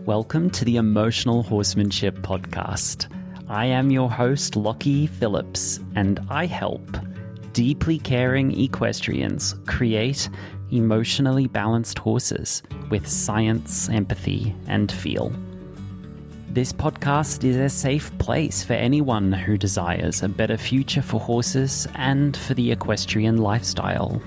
Welcome to the Emotional Horsemanship Podcast. I am your host, Lockie Phillips, and I help deeply caring equestrians create emotionally balanced horses with science, empathy, and feel. This podcast is a safe place for anyone who desires a better future for horses and for the equestrian lifestyle.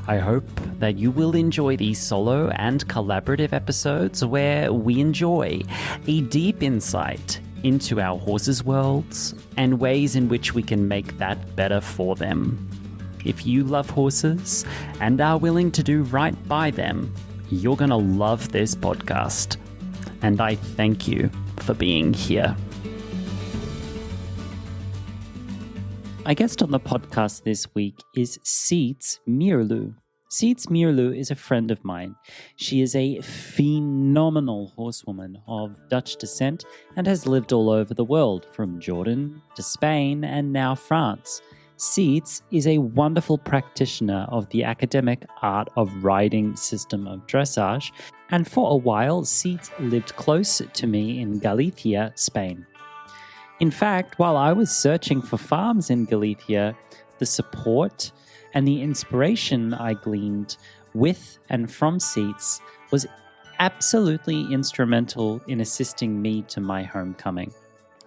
I hope that you will enjoy these solo and collaborative episodes where we enjoy a deep insight into our horses' worlds and ways in which we can make that better for them. If you love horses and are willing to do right by them, you're going to love this podcast. And I thank you for being here. My guest on the podcast this week is Sietske Meerloo. Sietske Meerloo is a friend of mine. She is a phenomenal horsewoman of Dutch descent and has lived all over the world, from Jordan to Spain and now France. Siets is a wonderful practitioner of the academic art of riding system of dressage, and for a while Siets lived close to me in Galicia, Spain. In fact, while I was searching for farms in Galicia, the support and the inspiration I gleaned with and from Siets was absolutely instrumental in assisting me to my homecoming.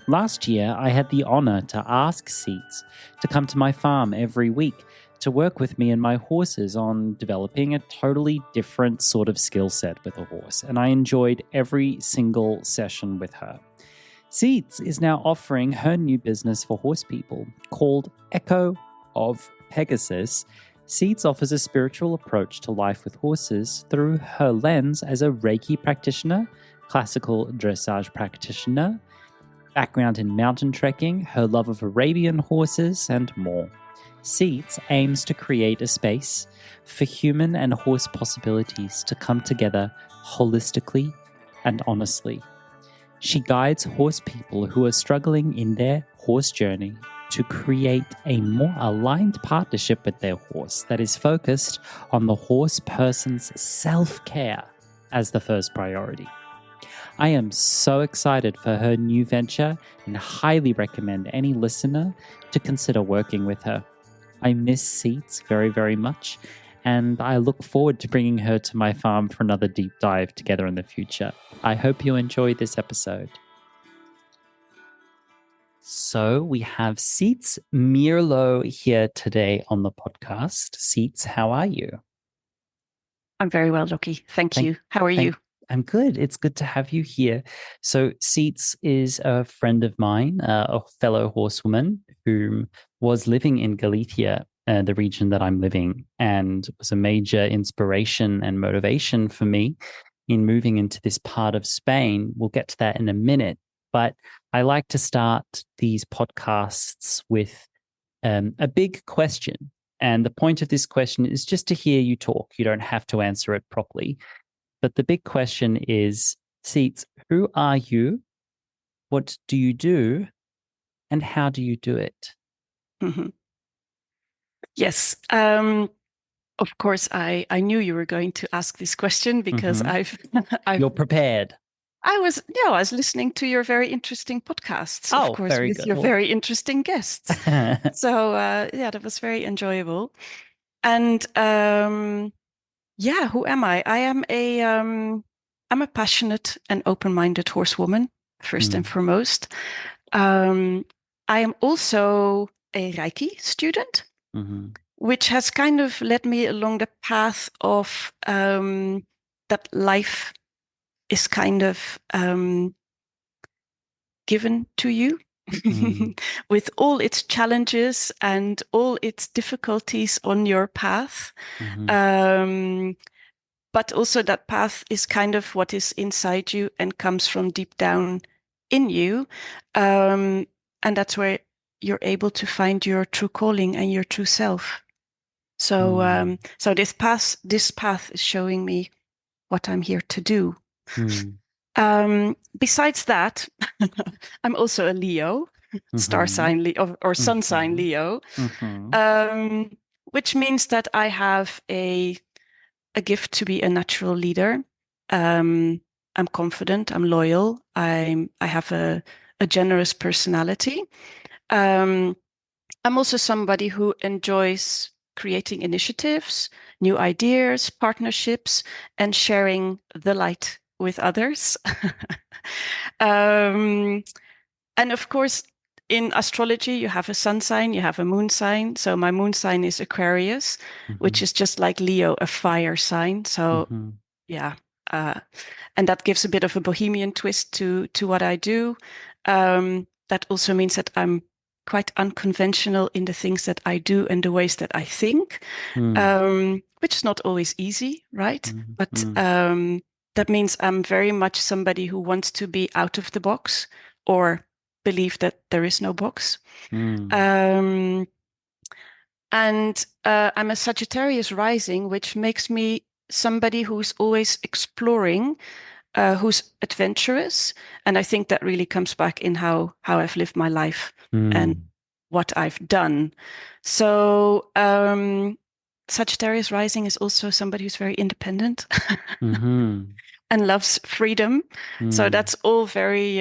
Last year, I had the honor to ask Siets to come to my farm every week to work with me and my horses on developing a totally different sort of skill set with a horse, and I enjoyed every single session with her. Siets is now offering her new business for horse people called ECO of Pegasus. Siets offers a spiritual approach to life with horses through her lens as a Reiki practitioner, classical dressage practitioner, background in mountain trekking, her love of Arabian horses, and more. Siets aims to create a space for human and horse possibilities to come together holistically and honestly. She guides horse people who are struggling in their horse journey to create a more aligned partnership with their horse that is focused on the horse person's self-care as the first priority. I am so excited for her new venture and highly recommend any listener to consider working with her. I miss Siets very, very much, and I look forward to bringing her to my farm for another deep dive together in the future. I hope you enjoy this episode. So we have Sietske Meerloo here today on the podcast. Siets, how are you? I'm very well, Lockie. Thank you. How are you? I'm good. It's good to have you here. So Siets is a friend of mine, a fellow horsewoman who was living in Galicia, the region that I'm living, and was a major inspiration and motivation for me in moving into this part of Spain. We'll get to that in a minute, but I like to start these podcasts with a big question. And the point of this question is just to hear you talk. You don't have to answer it properly. But the big question is, Siets, who are you? What do you do? And how do you do it? Mm-hmm. Yes. Of course, I knew you were going to ask this question because I've You're prepared. I was listening to your very interesting podcasts, of course, very with good. your very interesting guests. So that was very enjoyable. And who am I? I am I'm a passionate and open-minded horsewoman, first and foremost. I am also a Reiki student, which has kind of led me along the path of that life is kind of given to you with all its challenges and all its difficulties on your path. But also that path is kind of what is inside you and comes from deep down in you. And that's where you're able to find your true calling and your true self. So so this path is showing me what I'm here to do. Besides that, I'm also a Leo, star sign Leo or sun sign Leo, which means that I have a gift to be a natural leader. I'm confident, I'm loyal, I have a generous personality. I'm also somebody who enjoys creating initiatives, new ideas, partnerships, and sharing the light with others. um, and of course, in astrology, you have a sun sign, you have a moon sign. So my moon sign is Aquarius, which is just like Leo, a fire sign. So Mm-hmm. yeah, uh, and that gives a bit of a bohemian twist to what I do. That also means that I'm quite unconventional in the things that I do and the ways that I think, which is not always easy, right? But Mm-hmm. that means I'm very much somebody who wants to be out of the box or believe that there is no box. Um, and I'm a Sagittarius rising, which makes me somebody who's always exploring, who's adventurous. And I think that really comes back in how I've lived my life and what I've done. So Sagittarius rising is also somebody who's very independent Mm-hmm. and loves freedom. So Mm. that's all very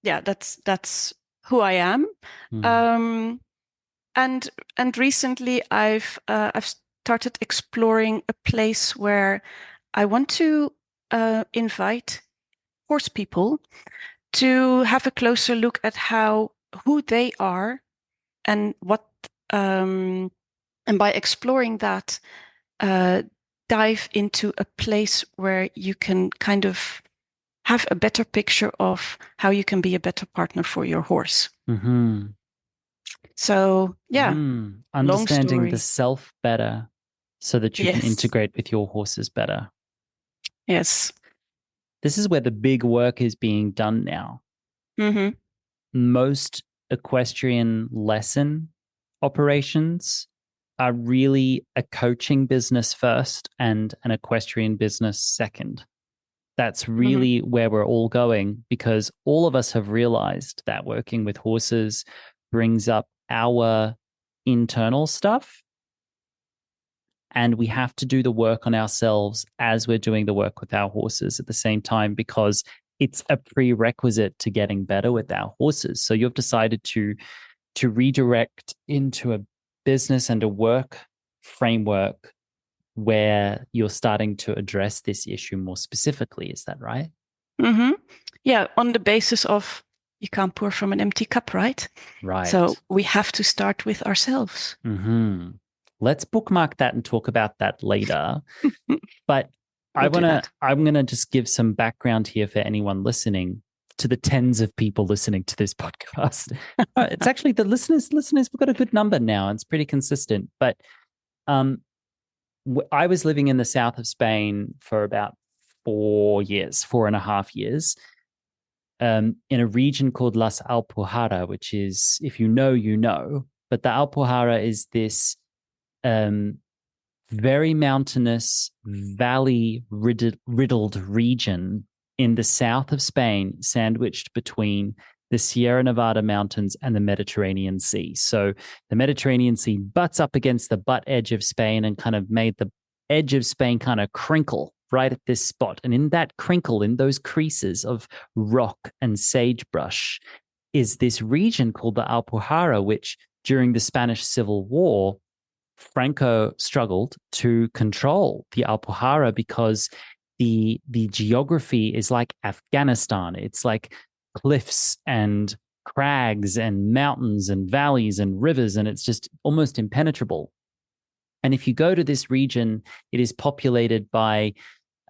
yeah, that's who I am. Mm. Um, and recently I've started exploring a place where I want to invite horse people to have a closer look at who they are and what and by exploring that, uh, dive into a place where you can kind of have a better picture of how you can be a better partner for your horse. Mm-hmm. So yeah, long Understanding the story. self better so that you can Yes. integrate with your horses better. Yes. This is where the big work is being done now. Mm-hmm. Most equestrian lesson operations are really a coaching business first and an equestrian business second. That's Mm-hmm. really where we're all going because all of us have realized that working with horses brings up our internal stuff. And we have to do the work on ourselves as we're doing the work with our horses at the same time because it's a prerequisite to getting better with our horses. So you've decided to redirect into a business and a work framework where you're starting to address this issue more specifically. Is that right? Mm-hmm. Yeah, on the basis of you can't pour from an empty cup, right? So Right. we have to start with ourselves. Mm-hmm. Let's bookmark that and talk about that later. But We'll do that. I'm gonna just give some background here for anyone listening, to the tens of people listening to this podcast. It's actually the listeners, we've got a good number now. It's pretty consistent. But um, I was living in the south of Spain for about 4 years, 4.5 years, in a region called Las Alpujarras, which is, if you know, you know. But the Alpujarra is this um, very mountainous, valley riddled region in the south of Spain, sandwiched between the Sierra Nevada mountains and the Mediterranean Sea. So the Mediterranean Sea butts up against the butt edge of Spain and kind of made the edge of Spain kind of crinkle right at this spot. And in that crinkle, in those creases of rock and sagebrush, is this region called the Alpujarra, which during the Spanish Civil War, Franco struggled to control the Alpujarra because the geography is like Afghanistan. It's like cliffs and crags and mountains and valleys and rivers, and it's just almost impenetrable. And if you go to this region, it is populated by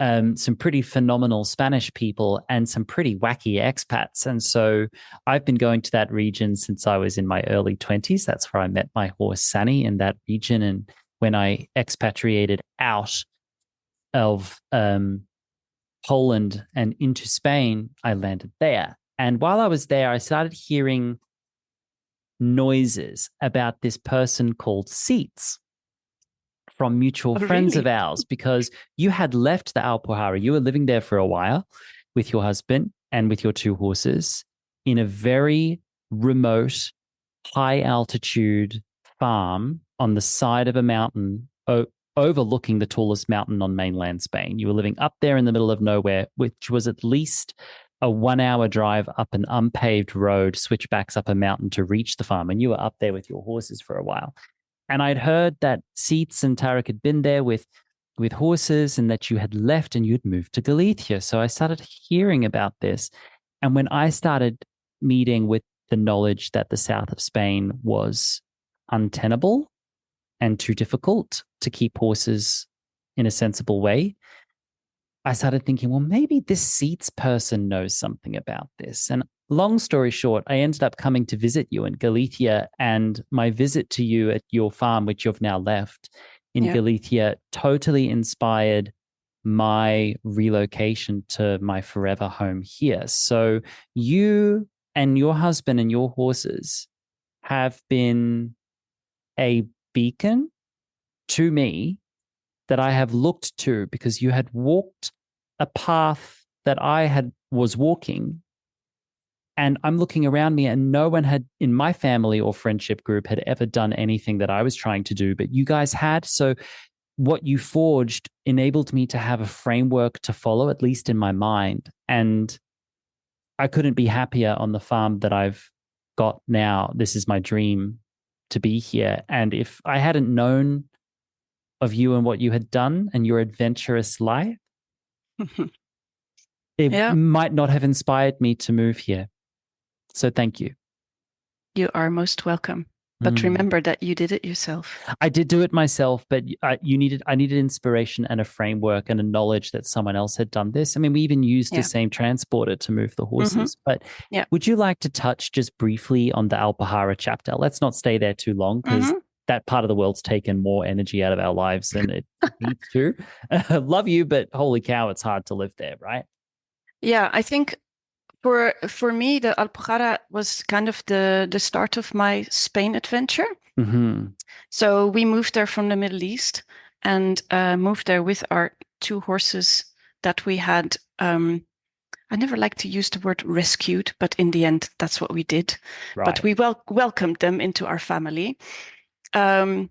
some pretty phenomenal Spanish people and some pretty wacky expats. And so I've been going to that region since I was in my early 20s. That's where I met my horse, Sani, in that region. And when I expatriated out of Poland and into Spain, I landed there. And while I was there, I started hearing noises about this person called Siets from mutual Oh, friends of really? ours because you had left the Alpujarra. You were living there for a while with your husband and with your two horses in a very remote, high altitude farm on the side of a mountain overlooking the tallest mountain on mainland Spain. You were living up there in the middle of nowhere, which was at least a 1 hour drive up an unpaved road, switchbacks up a mountain to reach the farm. And you were up there with your horses for a while. And I'd heard that Siets and Tarek had been there with horses and that you had left and you'd moved to Galicia. So I started hearing about this. And when I started meeting with the knowledge that the south of Spain was untenable and too difficult to keep horses in a sensible way, I started thinking, well, maybe this Siets person knows something about this. And long story short, I ended up coming to visit you in Galicia, and my visit to you at your farm, which you've now left in Galicia, totally inspired my relocation to my forever home here. So you and your husband and your horses have been a beacon to me that I have looked to, because you had walked a path that I was walking, and I'm looking around me and no one had in my family or friendship group had ever done anything that I was trying to do, but you guys had. So what you forged enabled me to have a framework to follow, at least in my mind. And I couldn't be happier on the farm that I've got now. This is my dream, to be here. And if I hadn't known of you and what you had done and your adventurous life, it might not have inspired me to move here. So thank you. You are most welcome. But remember that you did it yourself. I did do it myself, but I needed inspiration and a framework and a knowledge that someone else had done this. I mean, we even used the same transporter to move the horses. But would you like to touch just briefly on the Alpujarra chapter? Let's not stay there too long, because that part of the world's taken more energy out of our lives than it needs to. Love you, but holy cow, it's hard to live there, right? Yeah, I think for me, the Alpujarra was kind of the start of my Spain adventure. So we moved there from the Middle East and moved there with our 2 horses that we had. I never like to use the word rescued, but in the end, that's what we did. Right. But we welcomed them into our family. And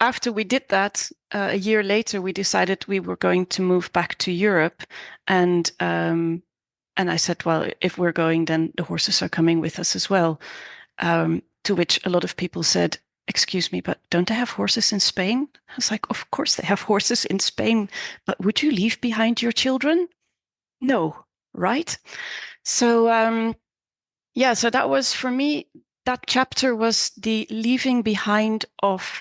after we did that, a year later, we decided we were going to move back to Europe. And I said, well, if we're going, then the horses are coming with us as well. To which a lot of people said, excuse me, but don't they have horses in Spain? I was like, of course they have horses in Spain, but would you leave behind your children? No, right? So, so that was, for me, that chapter was the leaving behind of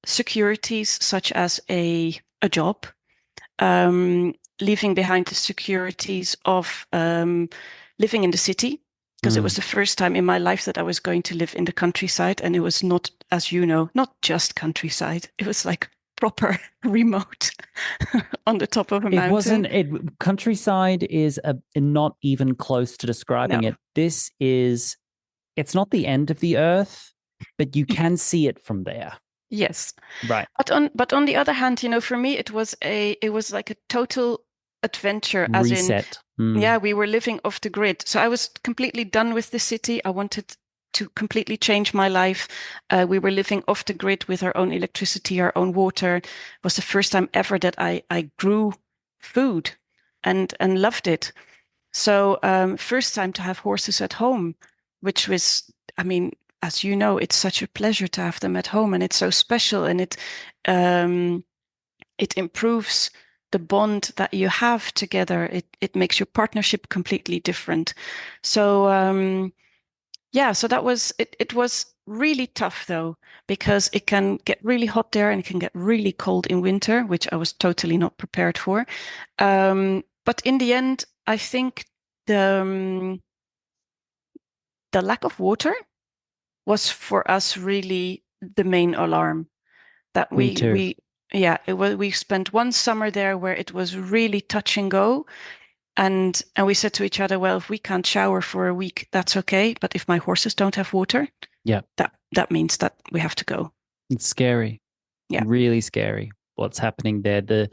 securities such as a job, leaving behind the securities of living in the city, because it was the first time in my life that I was going to live in the countryside. And it was not, as you know, not just countryside. It was like proper remote on the top of a mountain. Countryside is not even close to describing it. It's not the end of the earth, but you can see it from there. Yes. Right. But on the other hand, for me, it was like a total adventure, as reset. We were living off the grid. So I was completely done with the city. I wanted to completely change my life. We were living off the grid with our own electricity, our own water. It was the first time ever that I grew food and loved it. So first time to have horses at home, which was, I mean, as you know, it's such a pleasure to have them at home, and it's so special, and it improves the bond that you have together. It makes your partnership completely different. So so that was it. It was really tough though, because it can get really hot there and it can get really cold in winter, which I was totally not prepared for. But in the end, I think the lack of water was for us really the main alarm. That we spent one summer there where it was really touch and go. And we said to each other, well, if we can't shower for a week, that's okay. But if my horses don't have water, that means that we have to go. It's scary. Yeah. Really scary what's happening there. The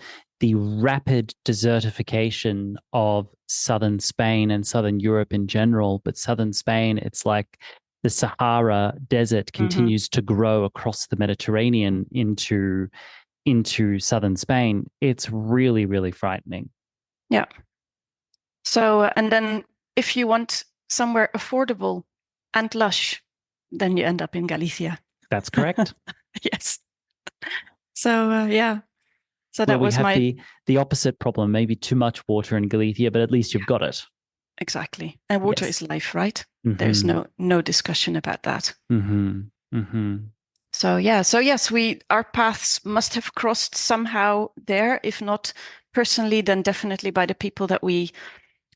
rapid desertification of southern Spain and southern Europe in general, but southern Spain, it's like the Sahara Desert continues to grow across the Mediterranean into southern Spain, it's really, really frightening. Yeah. So, and then if you want somewhere affordable and lush, then you end up in Galicia. That's correct. Yes. So, yeah. So that we was have the opposite problem, maybe too much water in Galicia, but at least you've got it. Exactly. And water Yes. is life, right? There's no discussion about that. So yeah, so yes, our paths must have crossed somehow there, if not personally, then definitely by the people that we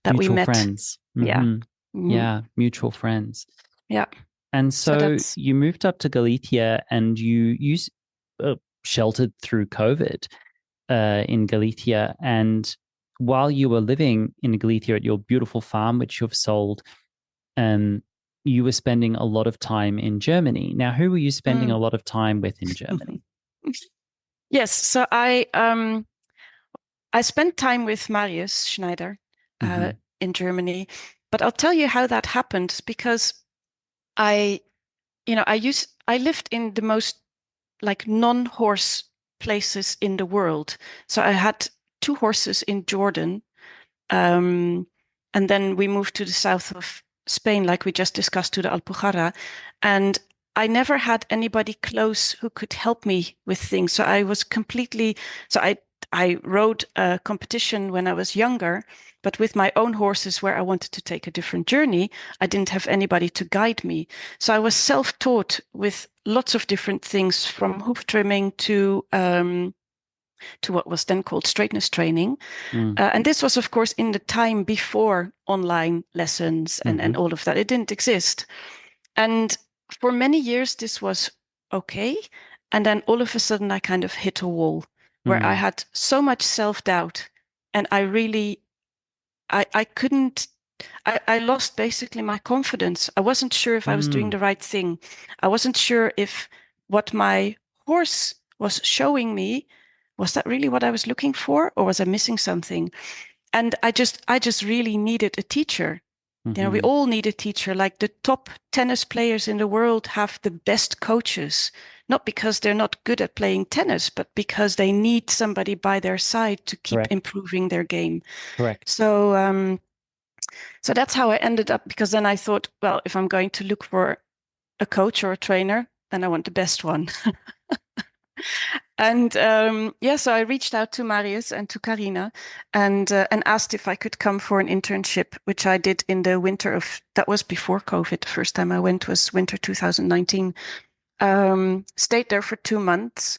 mutual met. Friends. Yeah. Yeah, mutual friends. Yeah. And so you moved up to Galicia and you sheltered through COVID in Galicia. And while you were living in Galicia at your beautiful farm, which you've sold, you were spending a lot of time in Germany. Now, who were you spending a lot of time with in Germany? Yes, so I spent time with Marius Schneider in Germany, but I'll tell you how that happened, because I lived in the most like non-horse places in the world. So I had 2 horses in Jordan, and then we moved to the south of Spain, like we just discussed, to the Alpujarra, and I never had anybody close who could help me with things. So I was completely, so I rode a competition when I was younger, but with my own horses where I wanted to take a different journey, I didn't have anybody to guide me. So I was self-taught with lots of different things, from hoof trimming to what was then called straightness training. And this was, of course, in the time before online lessons and all of that. It didn't exist. And for many years, this was okay. And then all of a sudden, I kind of hit a wall where I had so much self-doubt. And I really, I couldn't, I lost basically my confidence. I wasn't sure if I was doing the right thing. I wasn't sure if what my horse was showing me, was that really what I was looking for, or was I missing something? And I just really needed a teacher. You know, we all need a teacher. Like the top tennis players in the world have the best coaches, not because they're not good at playing tennis, but because they need somebody by their side to keep improving their game. Correct. So, so that's how I ended up, because then I thought, well, if I'm going to look for a coach or a trainer, then I want the best one. And so I reached out to Marius and to Carina and asked if I could come for an internship, which I did in the winter of, that was before COVID. The first time I went was winter 2019. Stayed there for 2 months.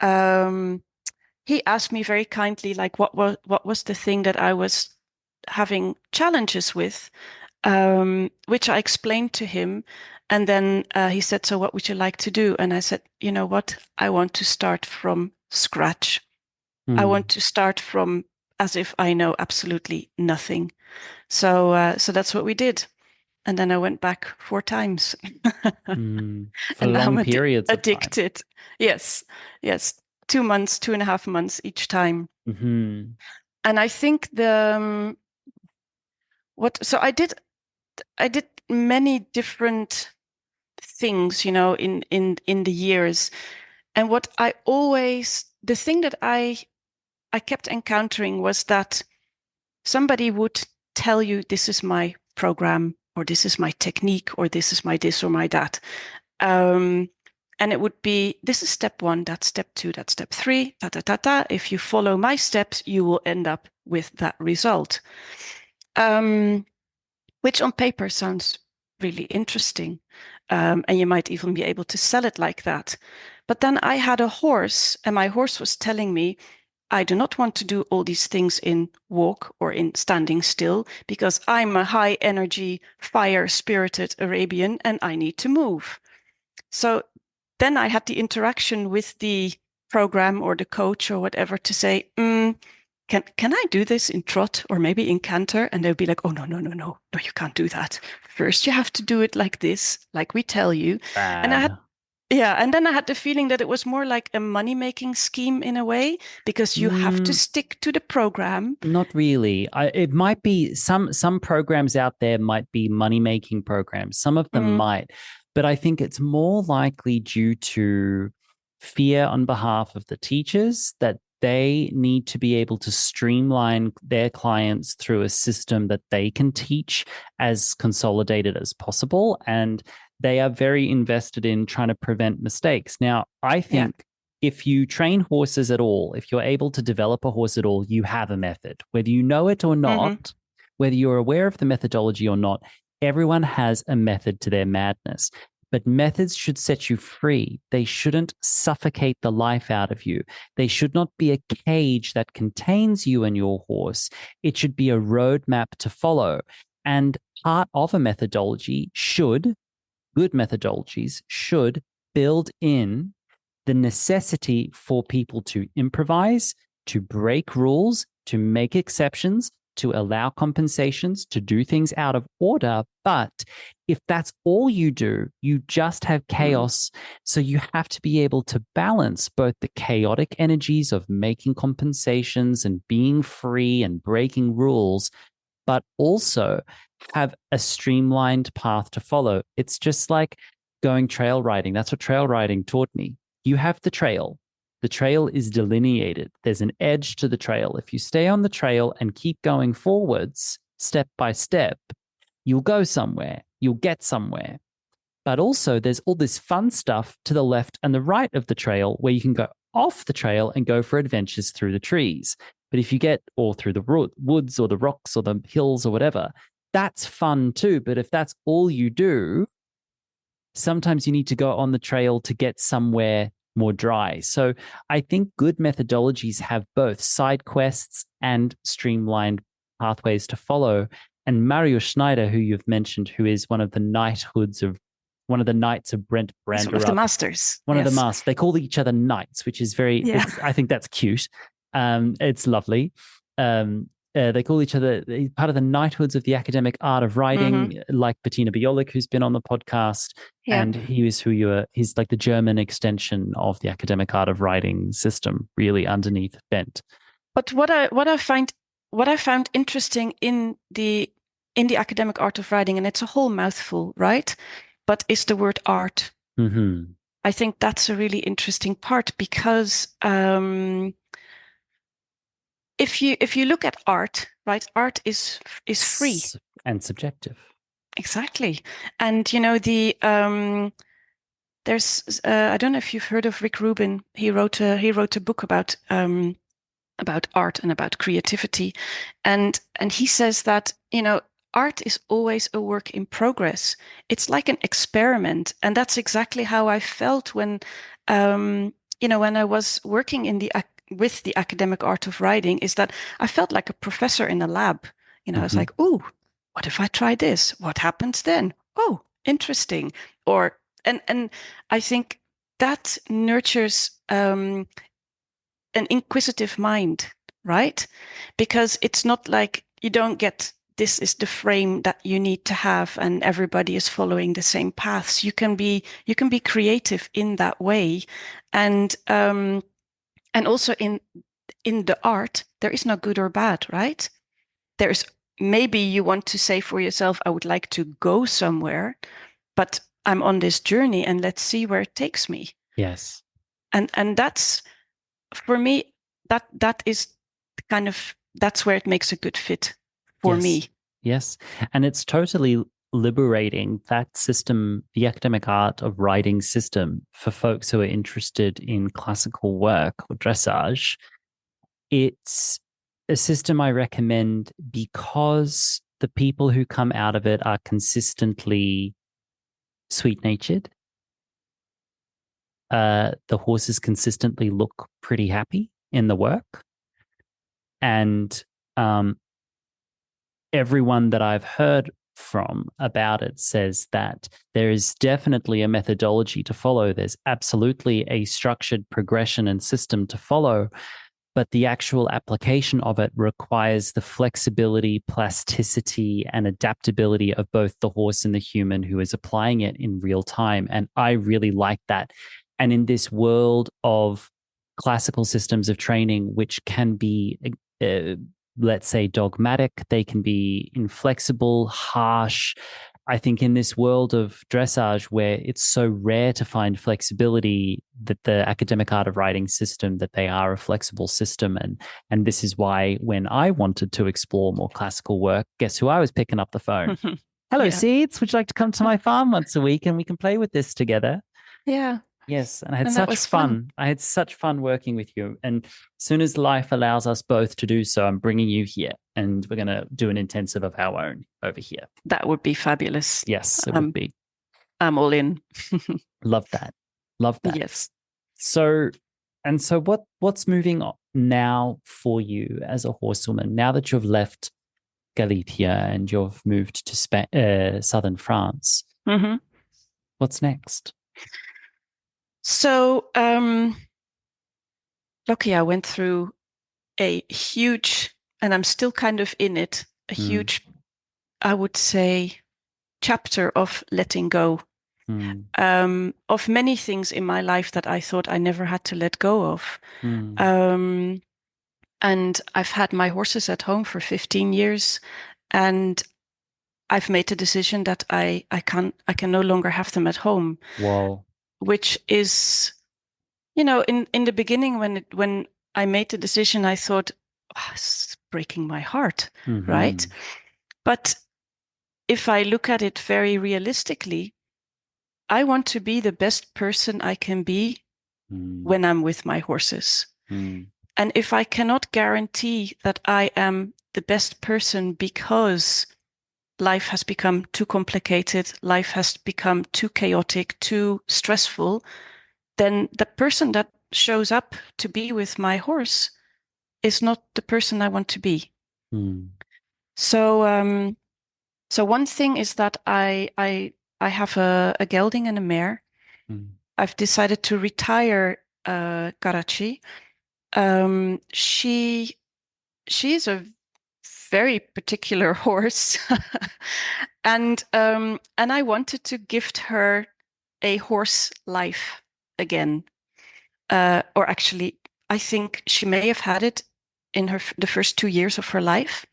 He asked me very kindly, like, what was the thing that I was having challenges with, which I explained to him. And then he said, so what would you like to do? And I said, you know what? I want to start from scratch. I want to start from as if I know absolutely nothing. So that's what we did. And then I went back 4 times. For long periods addicted. Of time. Yes. 2 months, 2.5 months each time. And I think so I did many different things, you know, in the years. And what the thing that I kept encountering was that somebody would tell you, this is my program, or this is my technique, or this is my this or my that. And it would be, this is step 1, that's step 2, that's step 3, If you follow my steps, you will end up with that result. Which on paper sounds really interesting. And you might even be able to sell it like that. But then I had a horse, and my horse was telling me, I do not want to do all these things in walk or in standing still, because I'm a high energy, fire spirited Arabian and I need to move. So then I had the interaction with the program or the coach or whatever to say, can I do this in trot or maybe in canter? And they'll be like, oh, no, you can't do that. First, you have to do it like this, like we tell you. And Yeah, and then I had the feeling that it was more like a money-making scheme in a way, because you have to stick to the program. Not really. It might be some programs out there might be money-making programs. Some of them might, but I think it's more likely due to fear on behalf of the teachers that they need to be able to streamline their clients through a system that they can teach as consolidated as possible. And they are very invested in trying to prevent mistakes. Now, I think if you train horses at all, if you're able to develop a horse at all, you have a method. Whether you know it or not, whether you're aware of the methodology or not, everyone has a method to their madness. But methods should set you free. They shouldn't suffocate the life out of you. They should not be a cage that contains you and your horse. It should be a roadmap to follow. And part of a methodology good methodologies should build in the necessity for people to improvise, to break rules, to make exceptions, to allow compensations, to do things out of order. But if that's all you do, you just have chaos. So you have to be able to balance both the chaotic energies of making compensations and being free and breaking rules, but also have a streamlined path to follow. It's just like going trail riding. That's what trail riding taught me. You have the trail. The trail is delineated. There's an edge to the trail. If you stay on the trail and keep going forwards, step by step, you'll go somewhere. You'll get somewhere. But also there's all this fun stuff to the left and the right of the trail where you can go off the trail and go for adventures through the trees. But if you get all through the woods or the rocks or the hills or whatever, that's fun too. But if that's all you do, sometimes you need to go on the trail to get somewhere more dry. So I think good methodologies have both side quests and streamlined pathways to follow. And Mario Schneider, who you've mentioned, who is one of the knights of Brent Branderup. One of the masters. One of the masters. They call each other knights, which is very, I think that's cute. It's lovely. They call each other part of the knighthoods of the academic art of writing, like Bettina Biolik, who's been on the podcast. And he's like the German extension of the academic art of writing system, really underneath Bent. But what I found interesting in the academic art of writing, and it's a whole mouthful, right? But is the word art. I think that's a really interesting part, because if you look at art, right, art is free and subjective. Exactly. And there's I don't know if you've heard of Rick Rubin. He wrote a book about art and about creativity, and he says that art is always a work in progress. It's like an experiment, and that's exactly how I felt when when I was working with the academic art of writing, is that I felt like a professor in a lab. I was like, "Ooh, what if I try this? What happens then? Oh, interesting." And I think that nurtures an inquisitive mind, right? Because it's not like you don't get, this is the frame that you need to have and everybody is following the same paths. You can be creative in that way. And also in the art, there is no good or bad, right? There's, maybe you want to say for yourself, I would like to go somewhere, but I'm on this journey and let's see where it takes me. Yes. And that's, for me, that is kind of, that's where it makes a good fit for me. Yes. And it's totally liberating, that system, the academic art of writing system, for folks who are interested in classical work or dressage. It's a system I recommend because the people who come out of it are consistently sweet-natured. The horses consistently look pretty happy in the work. And everyone that I've heard from about it says that there is definitely a methodology to follow. There's absolutely a structured progression and system to follow. but the actual application of it requires the flexibility, plasticity, and adaptability of both the horse and the human who is applying it in real time. And I really like that. And in this world of classical systems of training, which can be, let's say, dogmatic, they can be inflexible, harsh. I think in this world of dressage, where it's so rare to find flexibility, that the academic art of riding system, that they are a flexible system. And this is why when I wanted to explore more classical work, guess who I was picking up the phone? Hello, Siets, would you like to come to my farm once a week and we can play with this together? Yeah. Yes, and I had And such fun. I had such fun working with you. And as soon as life allows us both to do so, I'm bringing you here, and we're going to do an intensive of our own over here. That would be fabulous. Yes, it would be. I'm all in. Love that. Love that. Yes. So what's moving on now for you as a horsewoman, now that you've left Galicia and you've moved to southern France? Mm-hmm. What's next? So, luckily, I went through a huge, and I'm still kind of in it, a huge, I would say, chapter of letting go of many things in my life that I thought I never had to let go of. And I've had my horses at home for 15 years, and I've made the decision that I can no longer have them at home. Wow. Which is, in the beginning when I made the decision, I thought, it's breaking my heart, right? But if I look at it very realistically, I want to be the best person I can be when I'm with my horses. And if I cannot guarantee that I am the best person because life has become too complicated, life has become too chaotic, too stressful, then the person that shows up to be with my horse is not the person I want to be. So one thing is that I have a gelding and a mare. I've decided to retire Karachi. She is a very particular horse, and I wanted to gift her a horse life again. Or actually, I think she may have had it in the first 2 years of her life,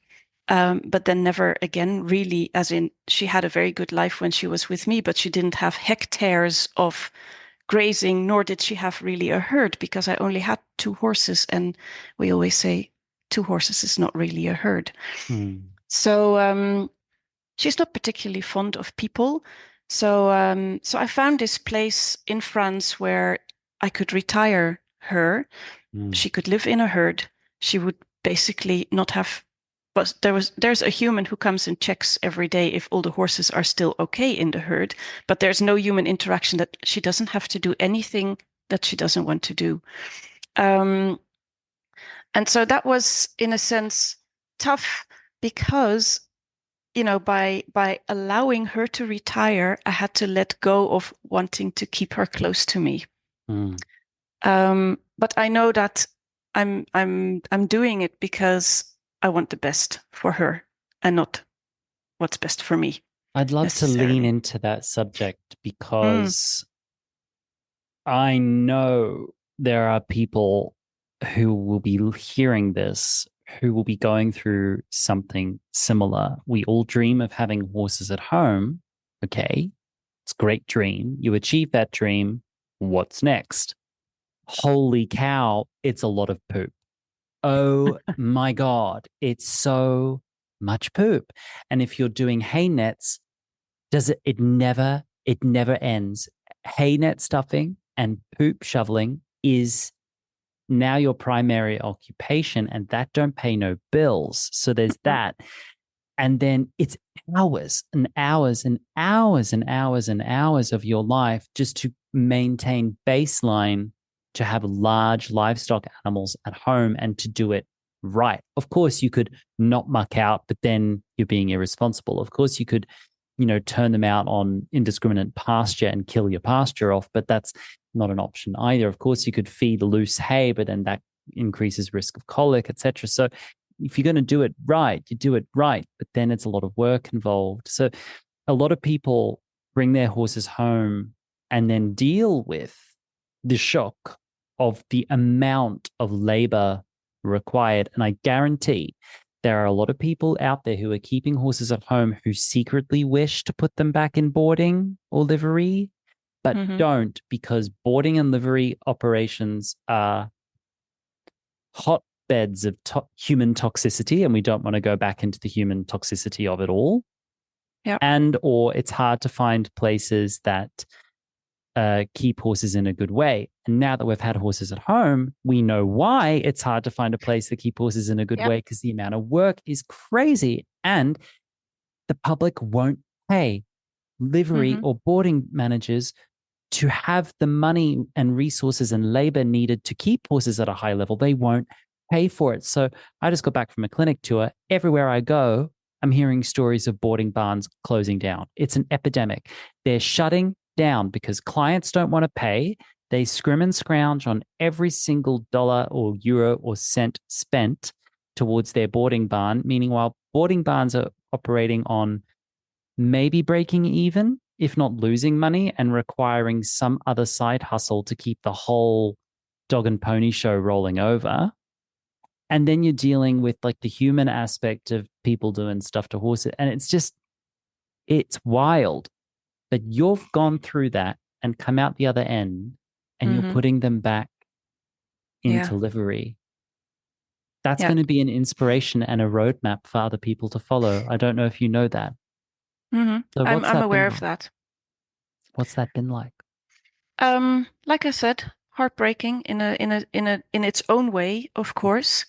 but then never again, really, as in she had a very good life when she was with me, but she didn't have hectares of grazing, nor did she have really a herd, because I only had 2 horses, and we always say 2 horses is not really a herd. So she's not particularly fond of people. So I found this place in France where I could retire her. She could live in a herd. She would basically not have, but there's a human who comes and checks every day if all the horses are still okay in the herd, but there's no human interaction, that she doesn't have to do anything that she doesn't want to do. And so that was, in a sense, tough, because by allowing her to retire, I had to let go of wanting to keep her close to me. But I know that I'm doing it because I want the best for her and not what's best for me. I'd love to lean into that subject, because I know there are people who will be hearing this, who will be going through something similar. We all dream of having horses at home. Okay, it's a great dream. You achieve that dream. What's next? Holy cow, it's a lot of poop. Oh my God, it's so much poop. And if you're doing hay nets, it never ends. Hay net stuffing and poop shoveling is now your primary occupation, and that don't pay no bills. So there's that. And then it's hours and hours and hours and hours and hours of your life just to maintain baseline, to have large livestock animals at home and to do it right. Of course, you could not muck out, but then you're being irresponsible. Of course, you could, turn them out on indiscriminate pasture and kill your pasture off, but that's not an option either. Of course, you could feed loose hay, but then that increases risk of colic, etc. So if you're going to do it right, you do it right, but then it's a lot of work involved. So a lot of people bring their horses home and then deal with the shock of the amount of labor required. And I guarantee there are a lot of people out there who are keeping horses at home who secretly wish to put them back in boarding or livery, but don't, because boarding and livery operations are hotbeds of human toxicity, and we don't want to go back into the human toxicity of it all. Yeah. And or it's hard to find places that keep horses in a good way. And now that we've had horses at home, we know why it's hard to find a place to keep horses in a good way, because the amount of work is crazy and the public won't pay livery or boarding managers to have the money and resources and labor needed to keep horses at a high level. They won't pay for it. So I just got back from a clinic tour. Everywhere I go, I'm hearing stories of boarding barns closing down. It's an epidemic. They're shutting down because clients don't want to pay. They scrim and scrounge on every single dollar or euro or cent spent towards their boarding barn, meaning while boarding barns are operating on maybe breaking even, if not losing money, and requiring some other side hustle to keep the whole dog and pony show rolling over. And then you're dealing with like the human aspect of people doing stuff to horses. And it's wild. But you've gone through that and come out the other end, and you're putting them back into livery. That's going to be an inspiration and a roadmap for other people to follow. I don't know if you know that. So I'm aware of that. What's that been like? Like I said, heartbreaking in its own way, of course.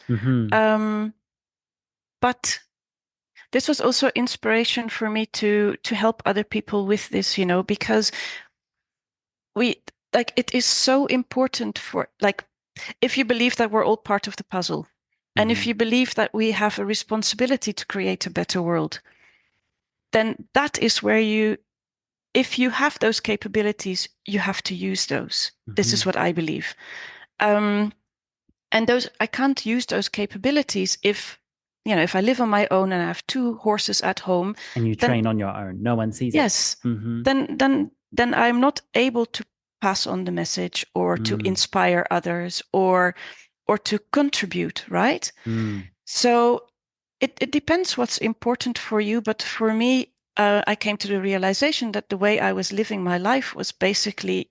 But this was also inspiration for me to help other people with this, because it is so important for, like, if you believe that we're all part of the puzzle, and if you believe that we have a responsibility to create a better world, then that is where if you have those capabilities, you have to use those. This is what I believe. And I can't use those capabilities if I live on my own and I have 2 horses at home. And you train on your own. No one sees it. Yes. Then I'm not able to pass on the message or to inspire others or to contribute, right? So it depends what's important for you. But for me, I came to the realization that the way I was living my life was basically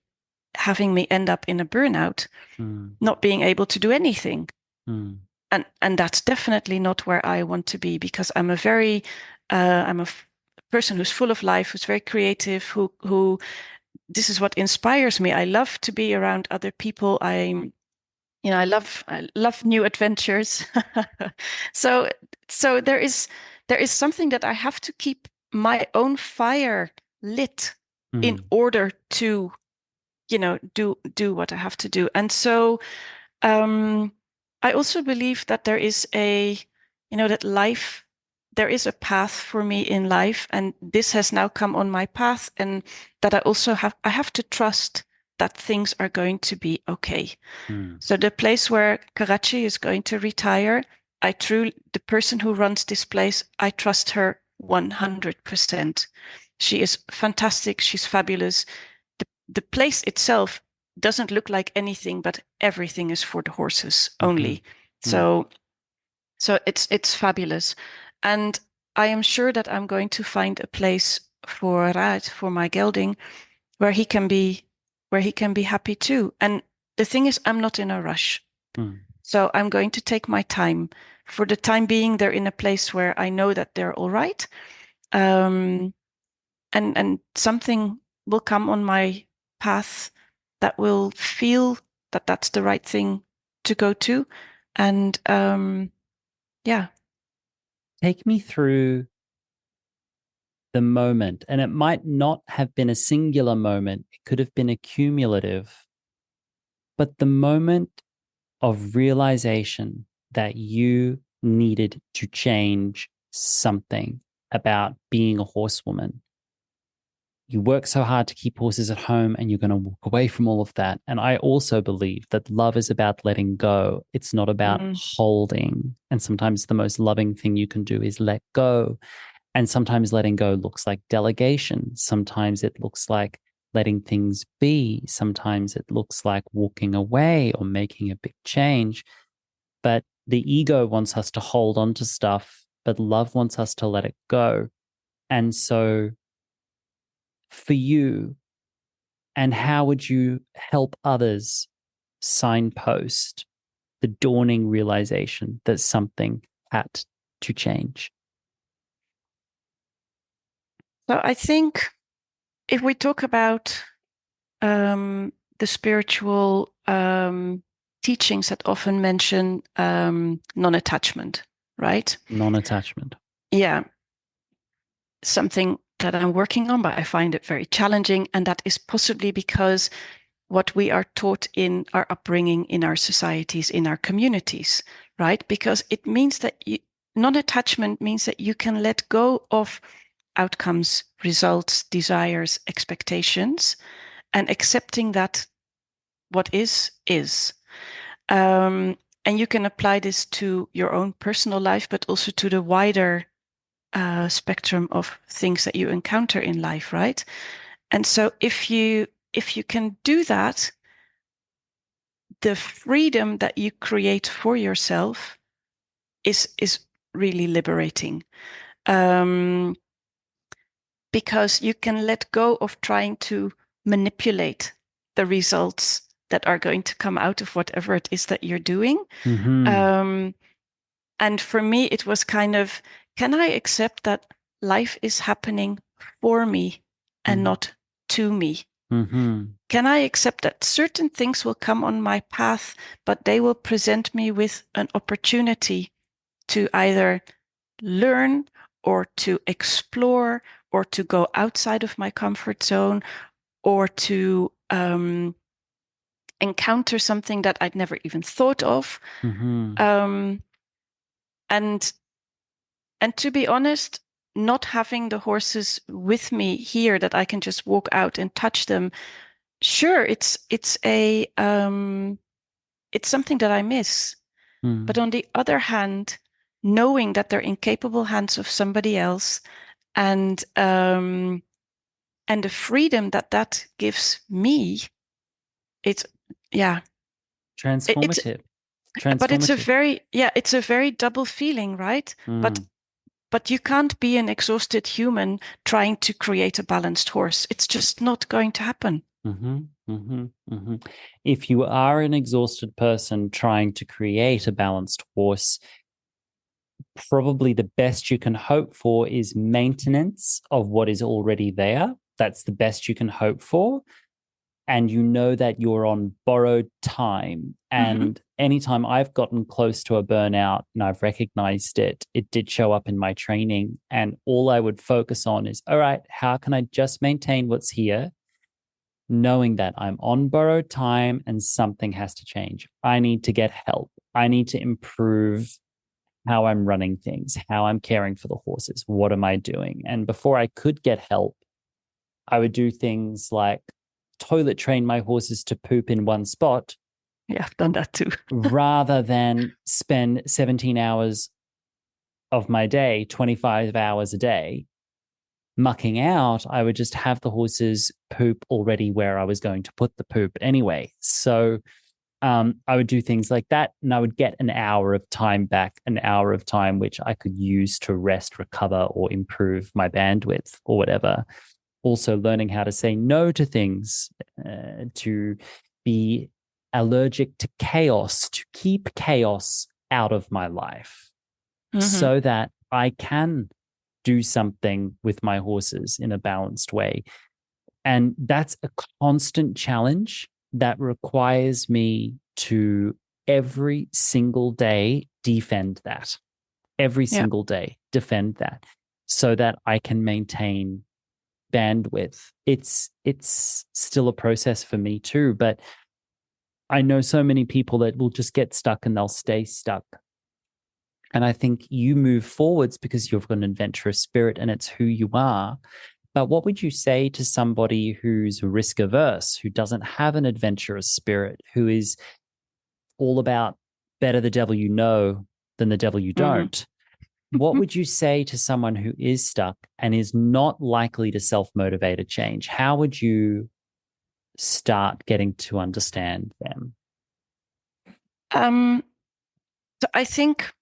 having me end up in a burnout, not being able to do anything. And that's definitely not where I want to be, because I'm a person who's full of life, who's very creative, who this is what inspires me. I love to be around other people. I love new adventures. So there is something that I have to keep my own fire lit in order to, do what I have to do. And so I also believe that there is there is a path for me in life, and this has now come on my path, and that I have to trust that things are going to be okay. So the place where Karachi is going to retire, the person who runs this place, I trust her 100%. She is fantastic. She's fabulous. The place itself doesn't look like anything, but everything is for the horses only. So it's fabulous. And I am sure that I'm going to find a place for Raad, for my gelding, where he can be happy too. And the thing is, I'm not in a rush. So I'm going to take my time. For the time being, they're in a place where I know that they're all right. And something will come on my path that will feel that that's the right thing to go to. And Take me through the moment, and it might not have been a singular moment. It could have been a cumulative, but the moment of realization that you needed to change something about being a horsewoman. you work so hard to keep horses at home and you're going to walk away from all of that. And I also believe that love is about letting go. It's not about holding. And sometimes the most loving thing you can do is let go. And sometimes letting go looks like delegation. Sometimes it looks like letting things be. Sometimes it looks like walking away or making a big change. But the ego wants us to hold on to stuff, but love wants us to let it go. And so for you, and how would you help others signpost the dawning realization that something had to change? So I think if we talk about the spiritual teachings that often mention non-attachment, right? Non-attachment. Yeah. Something that I'm working on, but I find it very challenging. And that is possibly because what we are taught in our upbringing, in our societies, in our communities, right? Because it means that non-attachment means that you can let go of outcomes, results, desires, expectations, and accepting that what is. And you can apply this to your own personal life, but also to the wider spectrum of things that you encounter in life, right? And so if you can do that, the freedom that you create for yourself is really liberating, because you can let go of trying to manipulate the results that are going to come out of whatever it is that you're doing. And for me, it was kind of, can I accept that life is happening for me and not to me? Can I accept that certain things will come on my path, but they will present me with an opportunity to either learn or to explore or to go outside of my comfort zone or to encounter something that I'd never even thought of. And to be honest, not having the horses with me here that I can just walk out and touch them, sure, it's something that I miss. But on the other hand, knowing that they're in capable hands of somebody else, and the freedom that gives me, it's transformative. But it's a very double feeling, right? But you can't be an exhausted human trying to create a balanced horse. It's just not going to happen. If you are an exhausted person trying to create a balanced horse, probably the best you can hope for is maintenance of what is already there. That's the best you can hope for. And you know that you're on borrowed time. And anytime I've gotten close to a burnout and I've recognized it, it did show up in my training. And all I would focus on is, all right, how can I just maintain what's here? Knowing that I'm on borrowed time and something has to change. I need to get help. I need to improve how I'm running things, how I'm caring for the horses. What am I doing? And before I could get help, I would do things like toilet train my horses to poop in one spot. Yeah, I've done that too. Rather than spend 17 hours of my day, 25 hours a day, mucking out, I would just have the horses poop already where I was going to put the poop anyway. So I would do things like that, and I would get an hour of time back, an hour of time which I could use to rest, recover, or improve my bandwidth or whatever. Also learning how to say no to things, to be allergic to chaos, to keep chaos out of my life so that I can do something with my horses in a balanced way. And that's a constant challenge that requires me to every single day defend that. Every single day defend that so that I can maintain bandwidth. It's still a process for me too, but I know so many people that will just get stuck and they'll stay stuck. And I think you move forwards because you've got an adventurous spirit and it's who you are. But what would you say to somebody who's risk averse, who doesn't have an adventurous spirit, who is all about better the devil you know than the devil you don't? What would you say to someone who is stuck and is not likely to self-motivate a change? How would you start getting to understand them? So I think,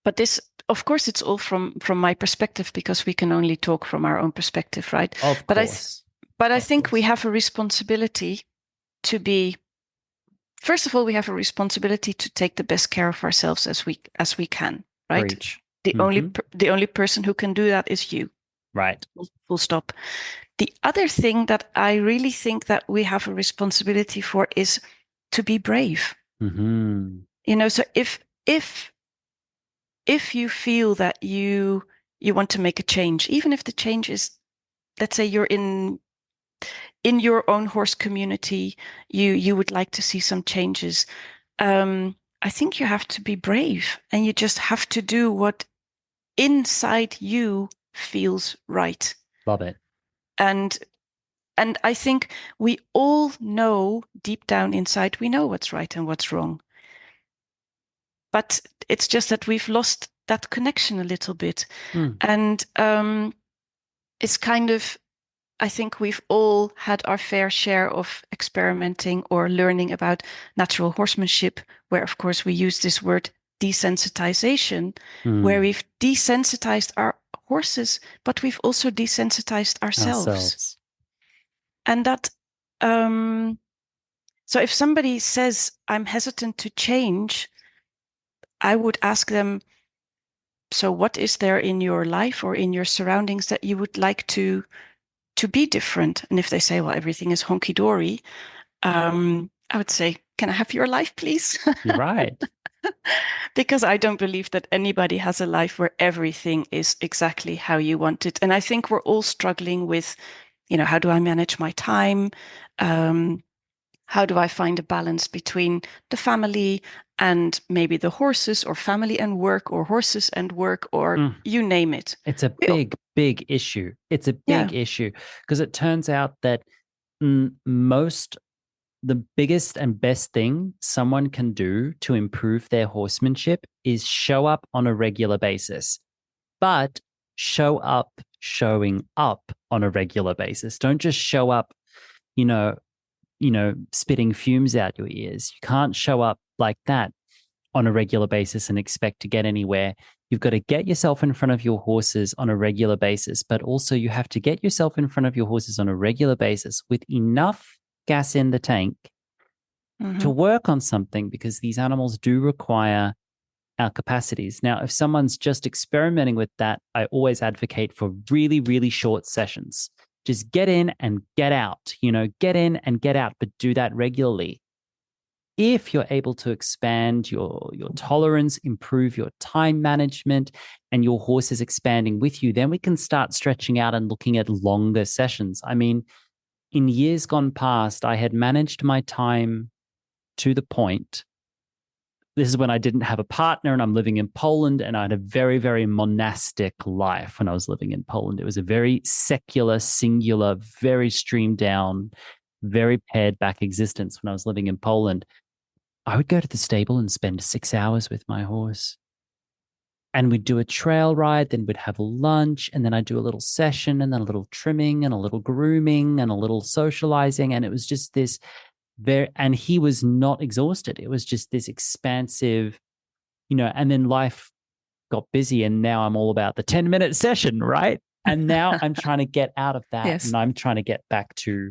but this, of course, it's all from my perspective, because we can only talk from our own perspective, right? Of course. But I think we have a responsibility to be, first of all, we have a responsibility to take the best care of ourselves as we can, right? Preach. The only person who can do that is you. Right. Full stop. The other thing that I really think that we have a responsibility for is to be brave. So if you feel that you want to make a change, even if the change is, let's say you're in your own horse community, you would like to see some changes, I think you have to be brave, and you just have to do what inside you feels right. Love it. And I think we all know deep down inside, we know what's right and what's wrong. But it's just that we've lost that connection a little bit. And it's kind of, I think we've all had our fair share of experimenting or learning about natural horsemanship, where, of course, we use this word desensitization, where we've desensitized our horses, but we've also desensitized ourselves. And that, so if somebody says, I'm hesitant to change, I would ask them, so what is there in your life or in your surroundings that you would like to be different? And if they say, well, everything is honky-dory, I would say, can I have your life, please? You're right. Because I don't believe that anybody has a life where everything is exactly how you want it. And I think we're all struggling with, how do I manage my time? How do I find a balance between the family and maybe the horses, or family and work, or horses and work, or you name it? It's a big issue. It's a big issue, because it turns out that the biggest and best thing someone can do to improve their horsemanship is show up on a regular basis. But showing up on a regular basis. Don't just show up, spitting fumes out your ears. You can't show up like that on a regular basis and expect to get anywhere. You've got to get yourself in front of your horses on a regular basis, but also you have to get yourself in front of your horses on a regular basis with enough gas in the tank to work on something, because these animals do require our capacities. Now, if someone's just experimenting with that, I always advocate for really, really short sessions. Just get in and get out, get in and get out, but do that regularly. If you're able to expand your tolerance, improve your time management, and your horse is expanding with you, then we can start stretching out and looking at longer sessions. I mean, in years gone past, I had managed my time to the point. This is when I didn't have a partner and I'm living in Poland, and I had a very, very monastic life when I was living in Poland. It was a very secular, singular, very streamed down, very pared back existence when I was living in Poland. I would go to the stable and spend 6 hours with my horse. And we'd do a trail ride, then we'd have a lunch, and then I'd do a little session, and then a little trimming, and a little grooming, and a little socializing. And it was just this and he was not exhausted. It was just this expansive, and then life got busy, and now I'm all about the 10-minute session, right? And now I'm trying to get out of that. Yes. And I'm trying to get back to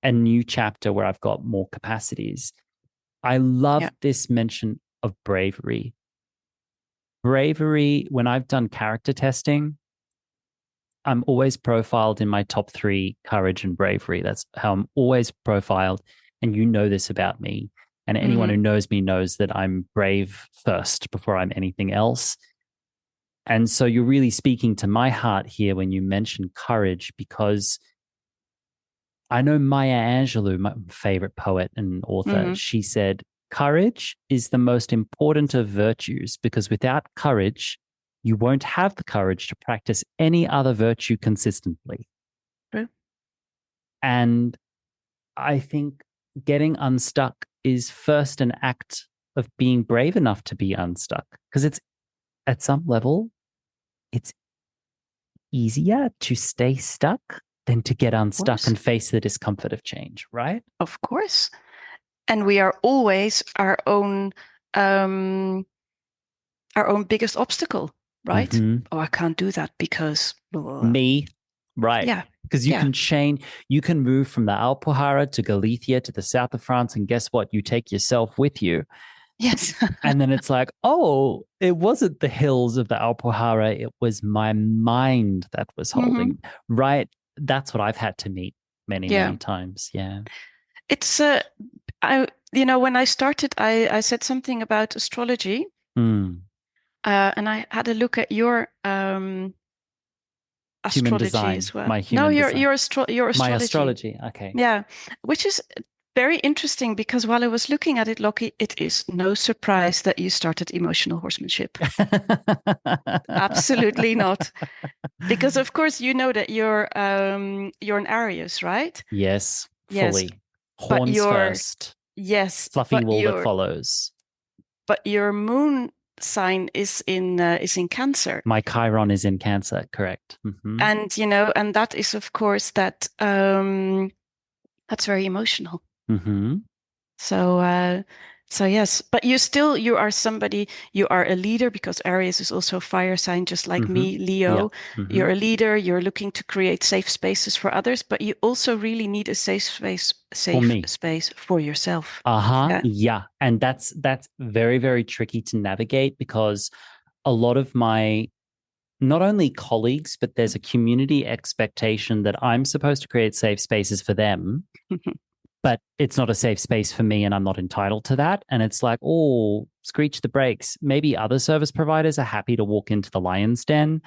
a new chapter where I've got more capacities. I love this mention of bravery. Bravery, when I've done character testing, I'm always profiled in my top 3, courage and bravery. That's how I'm always profiled. And you know this about me. And anyone who knows me knows that I'm brave first before I'm anything else. And so you're really speaking to my heart here when you mention courage, because I know Maya Angelou, my favorite poet and author, she said, courage is the most important of virtues, because without courage, you won't have the courage to practice any other virtue consistently. True. And I think getting unstuck is first an act of being brave enough to be unstuck, because it's at some level, it's easier to stay stuck than to get unstuck and face the discomfort of change, right? Of course. And we are always our own biggest obstacle, right? Mm-hmm. Oh, I can't do that because me, right? Yeah. Because you can change, you can move from the Alpujarra to Galicia to the south of France, and guess what? You take yourself with you. Yes. And then it's like, oh, it wasn't the hills of the Alpujarra, it was my mind that was holding, right? That's what I've had to meet many times. Yeah. It's when I started, I said something about astrology. And I had a look at your astrology human design, as well. My human design. Your astrology. My astrology. Okay. Yeah, which is very interesting because while I was looking at it, Lockie, it is no surprise that you started emotional horsemanship. Absolutely not. Because of course you know that you're an Aries, right? Yes, fully. Yes. Horns first. Yes. Fluffy wool that follows. But your moon sign is in Cancer. My Chiron is in Cancer, correct. Mm-hmm. And and that is of course that's very emotional. Mm-hmm. So yes, but you are somebody, you are a leader, because Aries is also a fire sign, just like me, Leo. Yeah. You're a leader, you're looking to create safe spaces for others, but you also really need a safe space for yourself. Yeah. And that's very, very tricky to navigate, because a lot of my, not only colleagues, but there's a community expectation that I'm supposed to create safe spaces for them. But it's not a safe space for me, and I'm not entitled to that. And it's like, oh, screech the brakes. Maybe other service providers are happy to walk into the lion's den.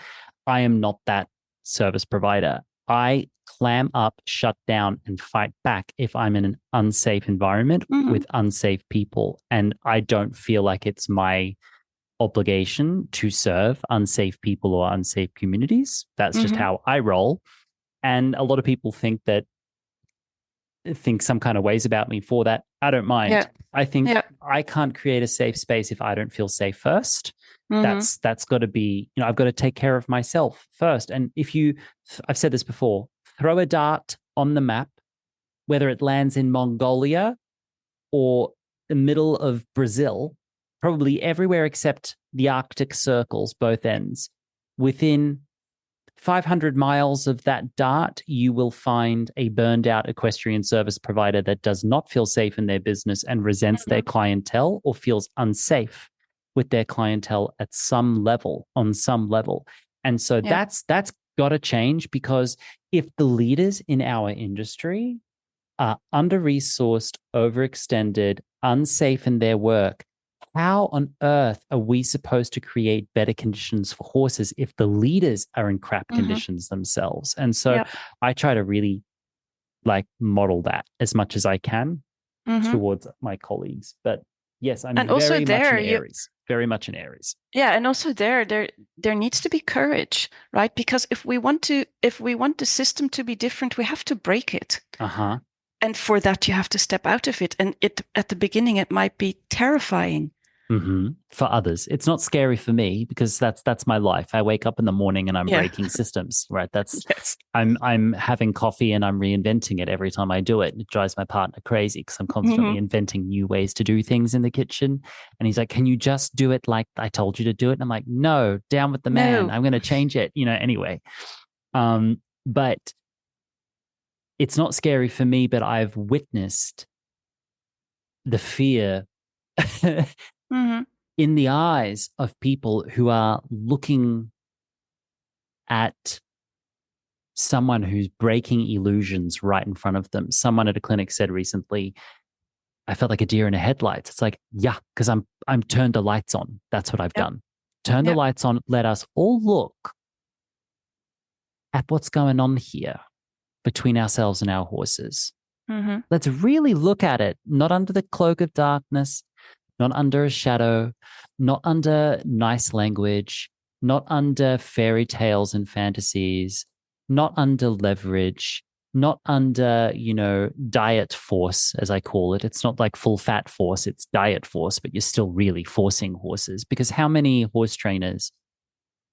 I am not that service provider. I clam up, shut down, and fight back if I'm in an unsafe environment with unsafe people. And I don't feel like it's my obligation to serve unsafe people or unsafe communities. That's just how I roll. And a lot of people think some kind of ways about me for that. I don't mind. Yeah. I think I can't create a safe space if I don't feel safe first. That's got to be, I've got to take care of myself first. And I've said this before, throw a dart on the map, whether it lands in Mongolia or the middle of Brazil, probably everywhere except the Arctic circles, both ends, within 500 miles of that dart, you will find a burned out equestrian service provider that does not feel safe in their business and resents their clientele or feels unsafe with their clientele at some level, on some level. And so that's got to change, because if the leaders in our industry are under-resourced, overextended, unsafe in their work, how on earth are we supposed to create better conditions for horses if the leaders are in crap conditions themselves? And so I try to really model that as much as I can towards my colleagues. But yes, I'm very much an Aries. Yeah, and also there needs to be courage, right? Because if we want the system to be different, we have to break it. And for that, you have to step out of it. And at the beginning, it might be terrifying. For others, it's not scary for me, because that's my life. I wake up in the morning and I'm breaking systems, right? That's I'm having coffee and I'm reinventing it every time I do it. It drives my partner crazy, because I'm constantly inventing new ways to do things in the kitchen. And he's like, "Can you just do it like I told you to do it?" And I'm like, "No, down with the man. I'm going to change it." Anyway. But it's not scary for me, but I've witnessed the fear in the eyes of people who are looking at someone who's breaking illusions right in front of them. Someone at a clinic said recently, "I felt like a deer in the headlights." It's like, yeah, because I'm turned the lights on. That's what I've done. Turn the lights on. Let us all look at what's going on here between ourselves and our horses. Let's really look at it, not under the cloak of darkness, not under a shadow, not under nice language. not under fairy tales and fantasies, not under leverage, not under, diet force, as I call it. It's not like full fat force, it's diet force, but you're still really forcing horses. Because how many horse trainers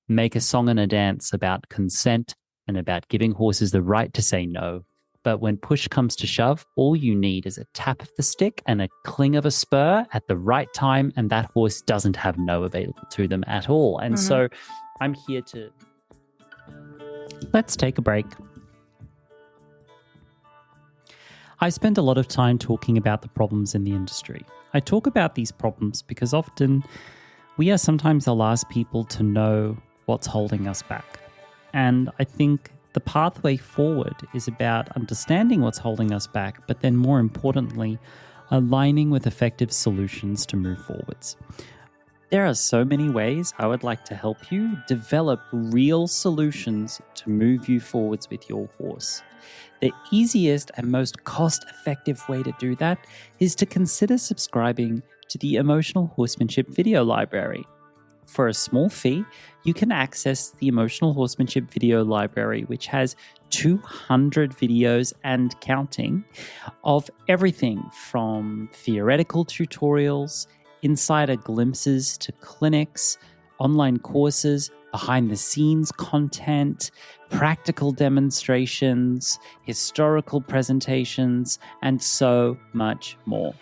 make a song and a dance about consent and about giving horses the right to say no? But when push comes to shove, all you need is a tap of the stick and a cling of a spur at the right time, and that horse doesn't have no available to them at all. And so I'm here to... Let's take a break. I spend a lot of time talking about the problems in the industry. I talk about these problems because often we are sometimes the last people to know what's holding us back. And I think the pathway forward is about understanding what's holding us back, but then more importantly, aligning with effective solutions to move forwards. There are so many ways I would like to help you develop real solutions to move you forwards with your horse. The easiest and most cost-effective way to do that is to consider subscribing to the Emotional Horsemanship video library. For a small fee, you can access the Emotional Horsemanship video library, which has 200 videos and counting of everything from theoretical tutorials, insider glimpses to clinics, online courses, behind-the-scenes content, practical demonstrations, historical presentations, and so much more.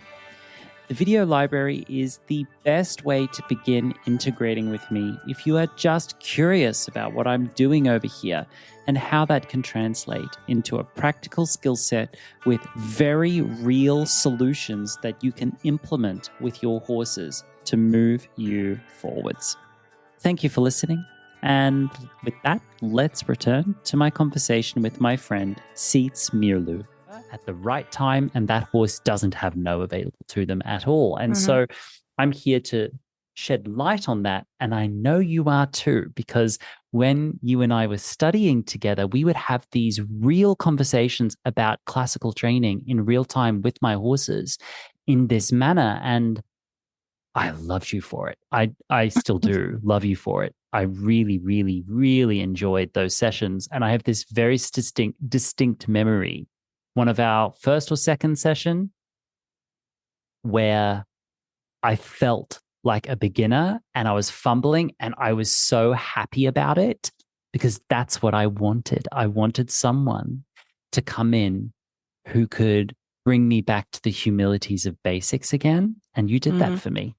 The video library is the best way to begin integrating with me if you are just curious about what I'm doing over here and how that can translate into a practical skill set with very real solutions that you can implement with your horses to move you forwards. Thank you for listening. And with that, let's return to my conversation with my friend Sietske Meerloo. At the right time, and that horse doesn't have no available to them at all. And so I'm here to shed light on that. And I know you are too, because when you and I were studying together, we would have these real conversations about classical training in real time with my horses in this manner. And I loved you for it. I still do love you for it. I really, really, really enjoyed those sessions. And I have this very distinct memory. One of our first or second session where I felt like a beginner and I was fumbling and I was so happy about it because that's what I wanted. I wanted someone to come in who could bring me back to the humilities of basics again. And you did that for me.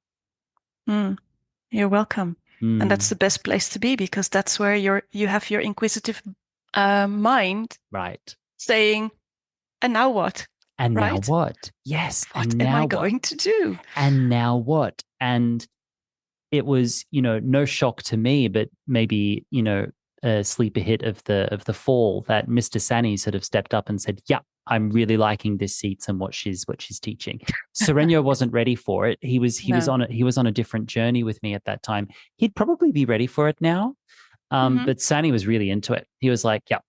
You're welcome. And that's the best place to be because that's where you have your inquisitive mind saying, and now what? And now what? Yes. What am I going to do? And now what? And it was, no shock to me, but maybe, a sleeper hit of the fall that Mr. Sani sort of stepped up and said, yeah, I'm really liking this Siets and what she's teaching. Sereno wasn't ready for it. He was on a different journey with me at that time. He'd probably be ready for it now. But Sani was really into it. He was like, yeah,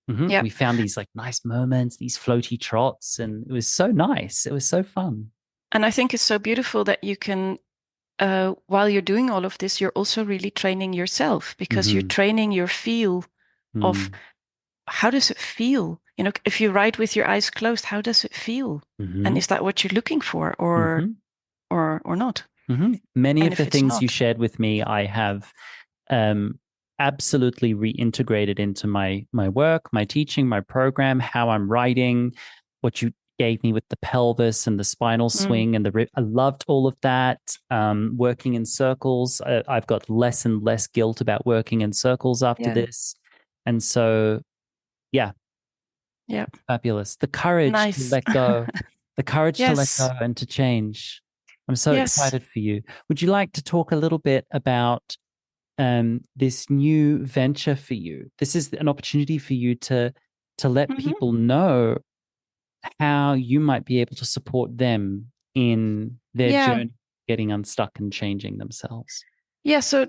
Yep. We found these like nice moments, these floaty trots, and it was so nice. It was so fun. And I think it's so beautiful that you can, while you're doing all of this, you're also really training yourself because you're training your feel of how does it feel? If you ride with your eyes closed, how does it feel? And is that what you're looking for or not? Many of the things you shared with me, I have absolutely reintegrated into my work, my teaching, my program, how I'm writing, what you gave me with the pelvis and the spinal swing and the rib. I loved all of that. Working in circles. I've got less and less guilt about working in circles after this. And so, yeah. Fabulous. The courage to let go, the courage to let go and to change. I'm so excited for you. Would you like to talk a little bit about this new venture for you? This is an opportunity for you to let people know how you might be able to support them in their journey getting unstuck and changing themselves. So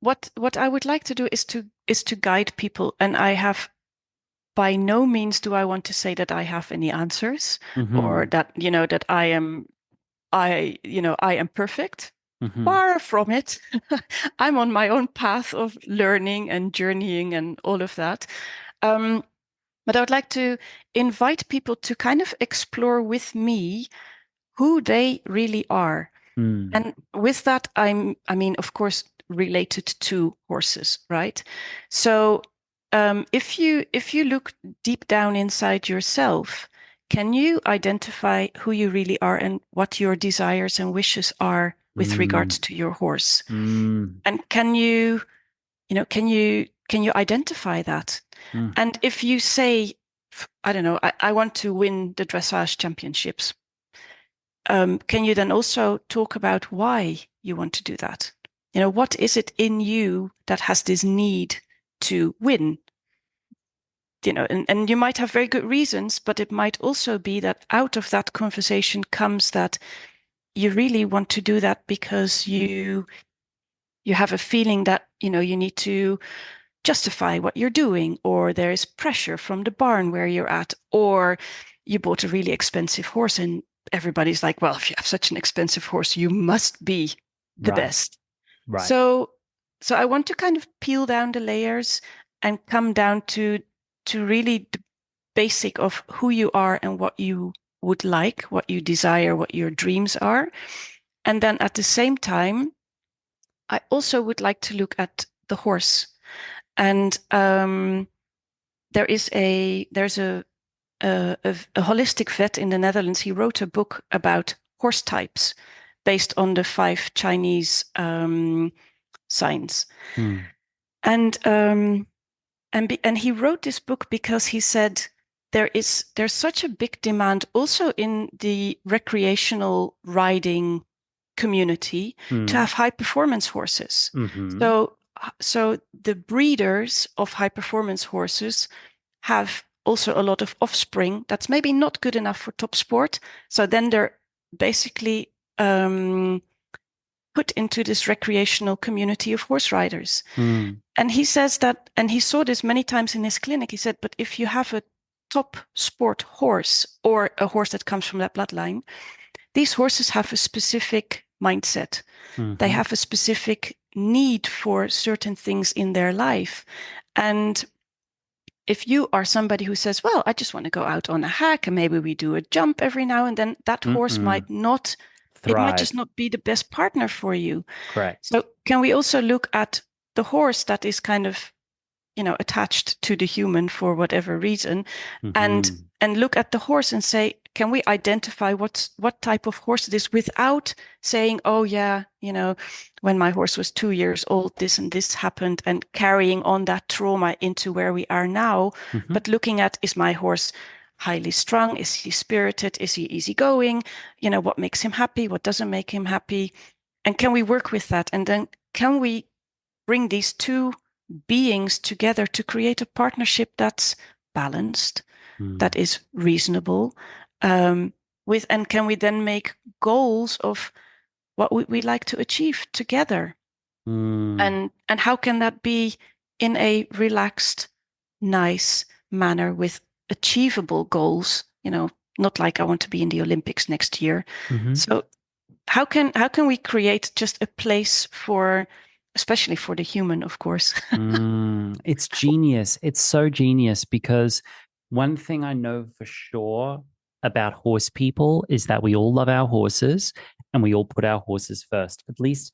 what I would like to do is to guide people, and I have by no means do I want to say that I have any answers or that that I am perfect. Far from it. I'm on my own path of learning and journeying and all of that. But I would like to invite people to kind of explore with me who they really are. And with that, I mean, of course, related to horses, right? So if you look deep down inside yourself, can you identify who you really are and what your desires and wishes are with regards to your horse? And can you identify that? And if you say, I don't know, I want to win the dressage championships, can you then also talk about why you want to do that? What is it in you that has this need to win? And you might have very good reasons, but it might also be that out of that conversation comes that you really want to do that because you have a feeling that, you need to justify what you're doing, or there is pressure from the barn where you're at, or you bought a really expensive horse and everybody's like, well, if you have such an expensive horse, you must be the best. Right. So I want to kind of peel down the layers and come down to really the basic of who you are and what you would like, what you desire, what your dreams are. And then at the same time, I also would like to look at the horse. And there's a holistic vet in the Netherlands. He wrote a book about horse types based on the 5 Chinese signs. And he wrote this book because he said there's such a big demand also in the recreational riding community to have high performance horses. So the breeders of high performance horses have also a lot of offspring that's maybe not good enough for top sport. So then they're basically put into this recreational community of horse riders. And he says that, and he saw this many times in his clinic. He said, but if you have a top sport horse or a horse that comes from that bloodline, these horses have a specific mindset. They have a specific need for certain things in their life. And if you are somebody who says, well, I just want to go out on a hack and maybe we do a jump every now and then, that horse might not thrive. It might just not be the best partner for you. Correct. So can we also look at the horse that is kind of, attached to the human for whatever reason, and look at the horse and say, can we identify what type of horse it is without saying, oh yeah, when my horse was 2 years old, this and this happened, and carrying on that trauma into where we are now, but looking at, is my horse highly strung? Is he spirited? Is he easygoing? What makes him happy? What doesn't make him happy? And can we work with that? And then can we bring these two beings together to create a partnership that's balanced, that is reasonable, and can we then make goals of what we like to achieve together? And how can that be in a relaxed, nice manner with achievable goals? Not like I want to be in the Olympics next year. So how can we create just a place for, especially for the human, of course? It's genius. It's so genius, because one thing I know for sure about horse people is that we all love our horses and we all put our horses first. At least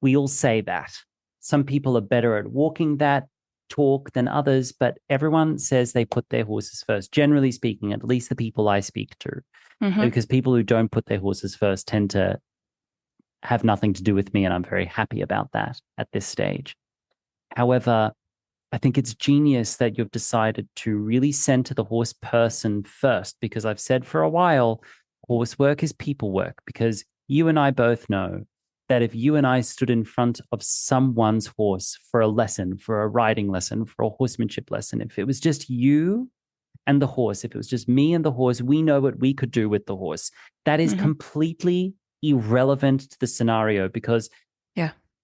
we all say that. Some people are better at walking that talk than others, but everyone says they put their horses first, generally speaking, at least the people I speak to. Because people who don't put their horses first tend to have nothing to do with me, and I'm very happy about that at this stage. However, I think it's genius that you've decided to really center the horse person first, because I've said for a while, horse work is people work, because you and I both know that if you and I stood in front of someone's horse for a lesson, for a riding lesson, for a horsemanship lesson, if it was just you and the horse, if it was just me and the horse, we know what we could do with the horse. That is completely irrelevant to the scenario, because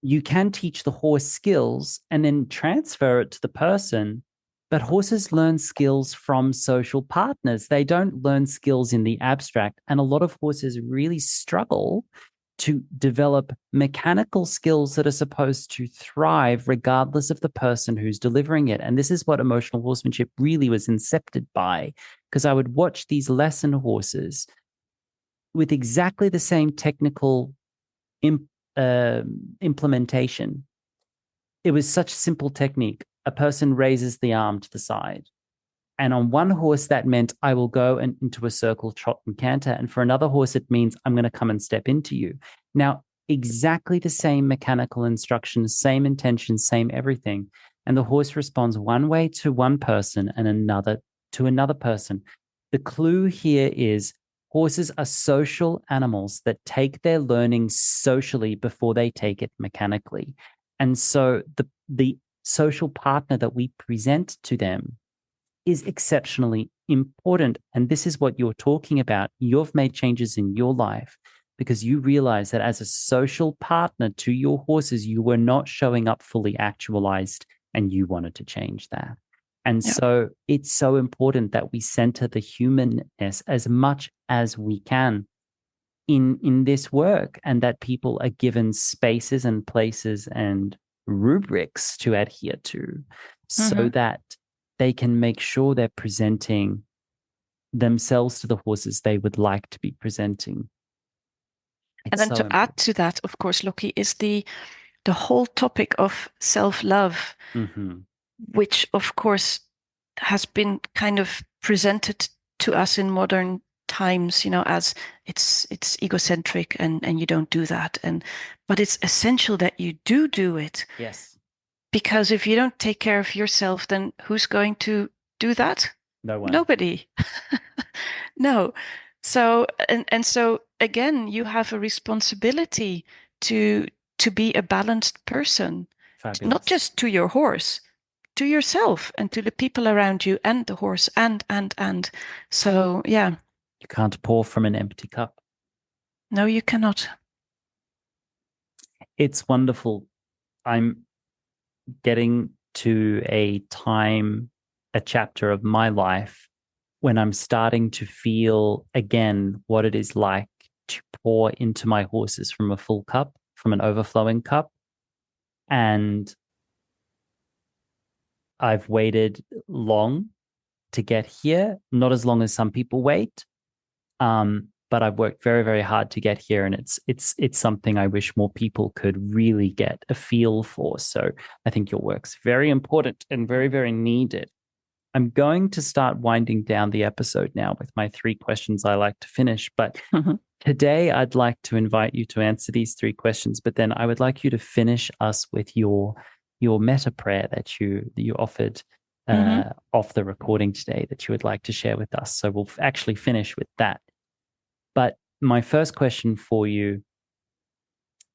you can teach the horse skills and then transfer it to the person, but horses learn skills from social partners. They don't learn skills in the abstract. And a lot of horses really struggle to develop mechanical skills that are supposed to thrive regardless of the person who's delivering it. And this is what emotional horsemanship really was incepted by, because I would watch these lesson horses with exactly the same technical implementation. It was such simple technique. A person raises the arm to the side. And on one horse, that meant I will go into a circle, trot, and canter. And for another horse, it means I'm going to come and step into you. Now, exactly the same mechanical instructions, same intention, same everything. And the horse responds one way to one person and another to another person. The clue here is horses are social animals that take their learning socially before they take it mechanically. And so the social partner that we present to them is exceptionally important. And this is what you're talking about. You've made changes in your life because you realize that as a social partner to your horses, you were not showing up fully actualized, and you wanted to change that. And so it's so important that we center the humanness as much as we can in this work, and that people are given spaces and places and rubrics to adhere to so that they can make sure they're presenting themselves to the horses they would like to be presenting. And then to add to that, of course, Loki, is the whole topic of self-love, which of course has been kind of presented to us in modern times, as it's egocentric and you don't do that. But it's essential that you do it. Yes. Because if you don't take care of yourself, then who's going to do that? No one. Nobody. No. So, and so again, you have a responsibility to be a balanced person. Fabulous. Not just to your horse, to yourself and to the people around you and the horse and. So, yeah. You can't pour from an empty cup. No, you cannot. It's wonderful. I'm getting to a chapter of my life when I'm starting to feel again what it is like to pour into my horses from a full cup, from an overflowing cup. And I've waited long to get here, not as long as some people wait. But I've worked very, very hard to get here, and it's something I wish more people could really get a feel for. So I think your work's very important and very, very needed. I'm going to start winding down the episode now with my 3 questions I like to finish. But today I'd like to invite you to answer these 3 questions, but then I would like you to finish us with your meta prayer that you offered off the recording today that you would like to share with us. So we'll actually finish with that. But my first question for you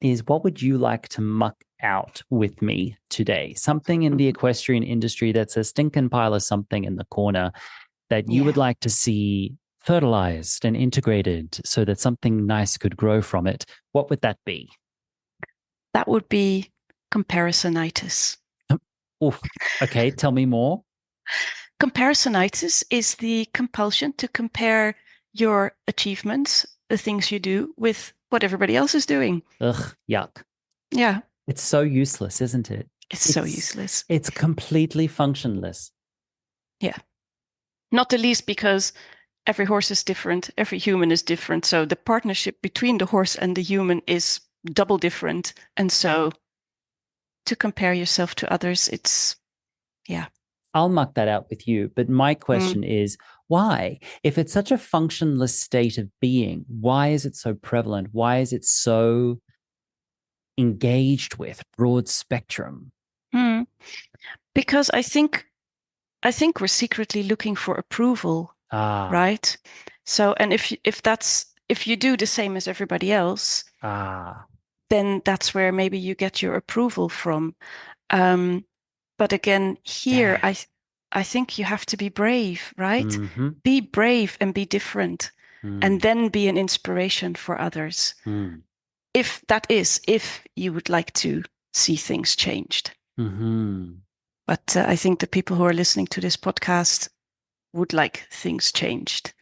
is, what would you like to muck out with me today? Something in the equestrian industry that's a stinking pile of something in the corner that you would like to see fertilized and integrated so that something nice could grow from it. What would that be? That would be comparisonitis. Oof. Okay, tell me more. Comparisonitis is the compulsion to compare your achievements, the things you do, with what everybody else is doing. Ugh, yuck. Yeah. It's so useless, isn't it? It's so useless. It's completely functionless. Yeah. Not the least because every horse is different, every human is different. So the partnership between the horse and the human is double different. And so to compare yourself to others, it's, yeah. I'll muck that out with you. But my question is, why? If it's such a functionless state of being, why is it so prevalent? Why is it so engaged with broad spectrum? Because I think we're secretly looking for approval, right? So, and if you do the same as everybody else, then that's where maybe you get your approval from. But again, here, I think you have to be brave, right? Be brave and be different, and then be an inspiration for others. If you would like to see things changed. But I think the people who are listening to this podcast would like things changed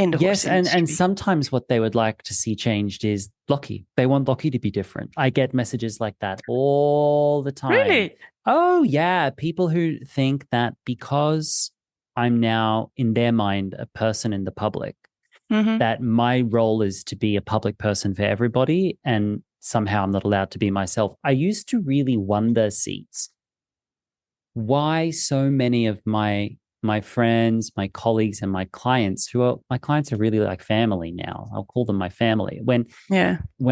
in the horse Yes, and industry. sometimes what they would like to see changed is Lockie. They want Lockie to be different. I get messages like that all the time. Really? Oh, yeah, people who think that because I'm now, in their mind, a person in the public, Mm-hmm. that my role is to be a public person for everybody, and somehow I'm not allowed to be myself. I used to really wonder, Seats, why so many of my friends, my colleagues, and my clients, my clients are really like family now. I'll call them my family. When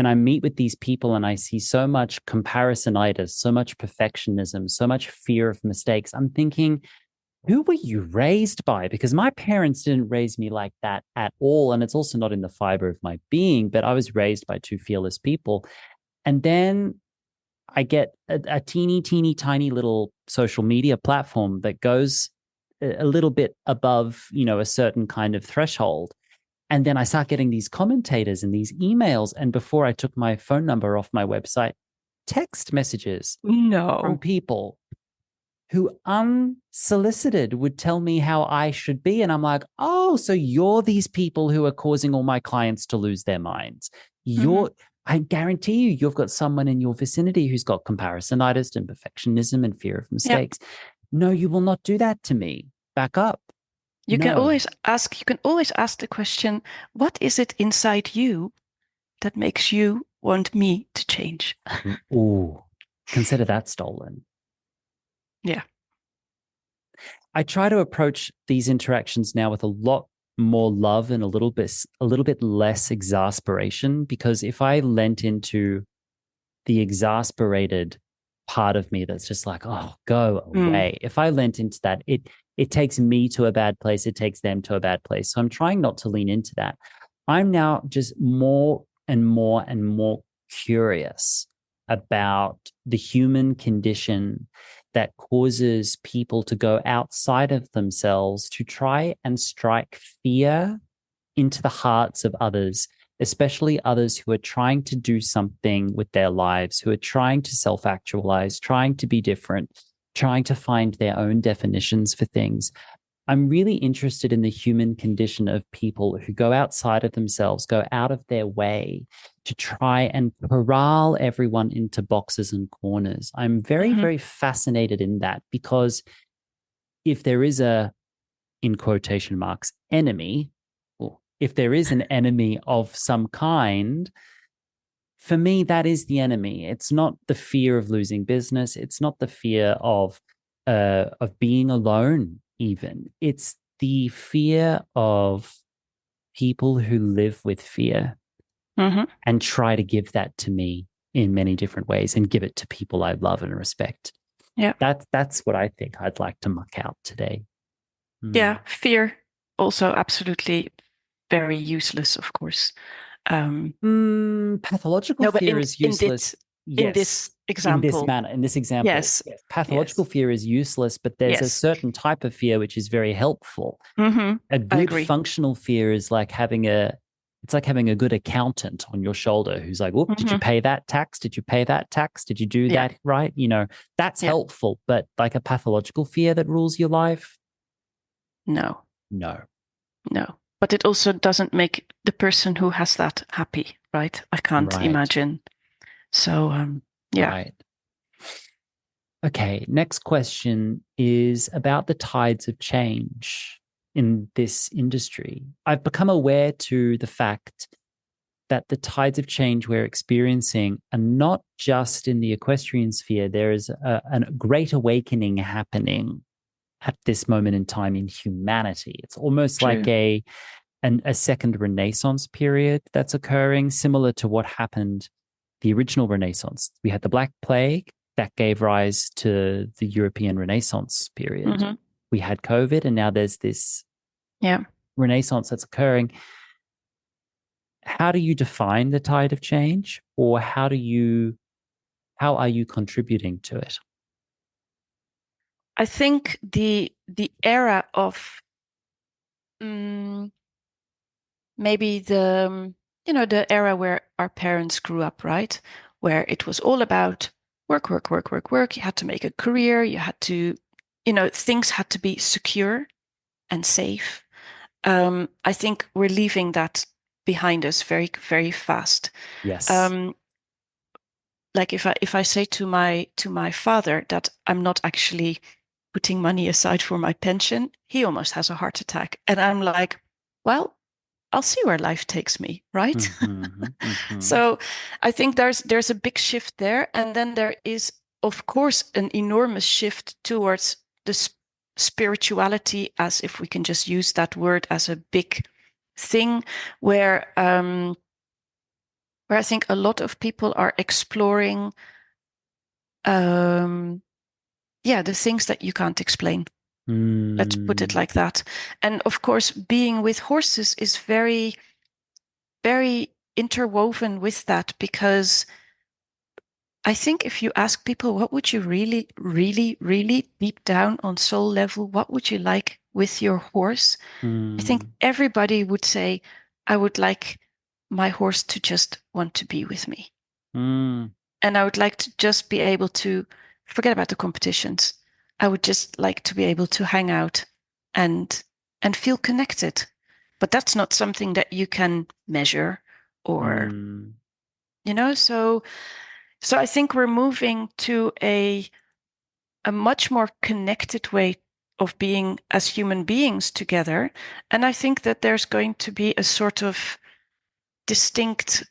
I meet with these people and I see so much comparisonitis, so much perfectionism, so much fear of mistakes, I'm thinking, who were you raised by? Because my parents didn't raise me like that at all. And it's also not in the fiber of my being, but I was raised by two fearless people. And then I get a teeny, teeny, tiny little social media platform that goes a little bit above, a certain kind of threshold. And then I start getting these commentators and these emails. And before I took my phone number off my website, text messages from No. people who unsolicited would tell me how I should be. And I'm like, oh, so you're these people who are causing all my clients to lose their minds. I guarantee you've got someone in your vicinity who's got comparisonitis and perfectionism and fear of mistakes. Yep. No, you will not do that to me. Back up. You can always ask the question, what is it inside you that makes you want me to change? Ooh, consider that stolen. Yeah. I try to approach these interactions now with a lot more love and a little bit less exasperation, because if I lent into the exasperated part of me that's just like, oh, go away. If I lent into that, it takes me to a bad place. It takes them to a bad place. So I'm trying not to lean into that. I'm now just more and more and more curious about the human condition that causes people to go outside of themselves to try and strike fear into the hearts of others, especially others who are trying to do something with their lives, who are trying to self-actualize, trying to be different, trying to find their own definitions for things. I'm really interested in the human condition of people who go outside of themselves, go out of their way to try and corral everyone into boxes and corners. I'm very, very fascinated in that, because if there is in quotation marks, enemy, or if there is an enemy of some kind, for me, that is the enemy. It's not the fear of losing business. It's not the fear of being alone, even. It's the fear of people who live with fear and try to give that to me in many different ways and give it to people I love and respect. Yeah. That's what I think I'd like to muck out today. Yeah, fear also absolutely very useless, of course. Pathological fear is useless. In this example. In this example. Yes. Pathological fear is useless, but there's a certain type of fear which is very helpful. A good functional fear is like having a good accountant on your shoulder who's like, whoop, did you pay that tax? Did you pay that tax? Did you do that right? That's helpful. But like a pathological fear that rules your life? No. But it also doesn't make the person who has that happy, right? I can't imagine. So, yeah. Right. Okay, next question is about the tides of change in this industry. I've become aware to the fact that the tides of change we're experiencing are not just in the equestrian sphere. There is a great awakening happening at this moment in time in humanity. It's almost like a second Renaissance period that's occurring, similar to what happened the original Renaissance. We had the Black Plague that gave rise to the European Renaissance period. We had COVID, and now there's this Renaissance that's occurring. How do you define the tide of change, or how are you contributing to it? I think the era of maybe the era where our parents grew up, right? Where it was all about work, work, work, work, work. You had to make a career. You had to, things had to be secure and safe. I think we're leaving that behind us very, very fast. Yes. Like if I say to my father that I'm not actually putting money aside for my pension, he almost has a heart attack. And I'm like, well, I'll see where life takes me, right? Mm-hmm, mm-hmm, So I think there's a big shift there. And then there is, of course, an enormous shift towards the spirituality, as if we can just use that word as a big thing, where I think a lot of people are exploring the things that you can't explain. Let's put it mm, like that. And of course, being with horses is very, very interwoven with that, because I think if you ask people, what would you really, really, really deep down on soul level, what would you like with your horse? I think mm, everybody would say, I would like my horse to just want to be with me. mm, And I would like to just be able to forget about the competitions. I would just like to be able to hang out and feel connected. But that's not something that you can measure, or mm, so I think we're moving to a much more connected way of being as human beings together. And I think that there's going to be a sort of distinct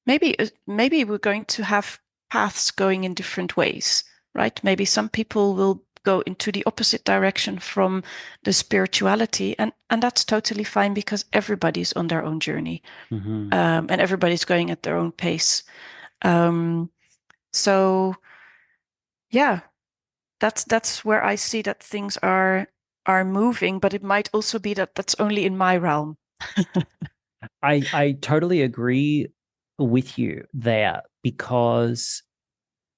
maybe we're going to have paths going in different ways, right? Maybe some people will go into the opposite direction from the spirituality, and that's totally fine, because everybody's on their own journey, mm-hmm. and everybody's going at their own pace. Um, so yeah, that's where I see that things are moving, but it might also be that that's only in my realm. I totally agree with you there, because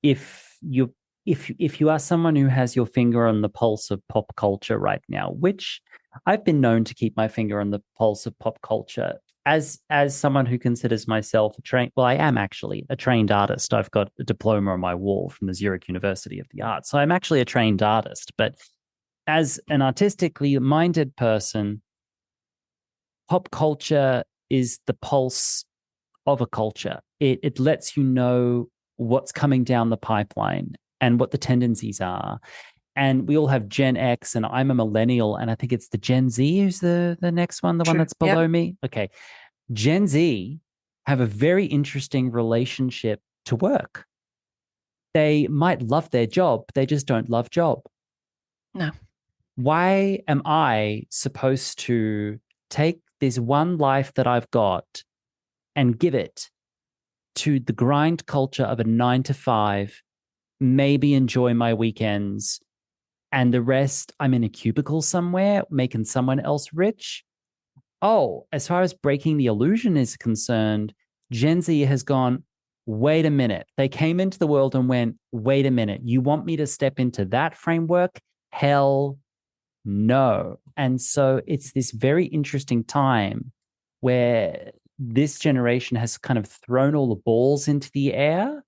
if you if you are someone who has your finger on the pulse of pop culture right now, which I've been known to keep my finger on the pulse of pop culture as someone who considers myself a trained, well, I am actually a trained artist. I've got a diploma on my wall from the Zurich University of the Arts. So I'm actually a trained artist, but as an artistically minded person, pop culture is the pulse of a culture. It lets you know what's coming down the pipeline and what the tendencies are. And we all have Gen X, and I'm a millennial, and I think it's the Gen Z who's the next one, the one True. that's Yeah. below me. Okay. Gen Z have a very interesting relationship to work. They might love their job, they just don't love job. No. Why am I supposed to take this one life that I've got and give it to the grind culture of a 9 to 5, maybe enjoy my weekends, and the rest I'm in a cubicle somewhere making someone else rich? Oh, as far as breaking the illusion is concerned, Gen Z has gone, wait a minute. They came into the world and went, wait a minute, you want me to step into that framework? Hell no. And so it's this very interesting time where this generation has kind of thrown all the balls into the air,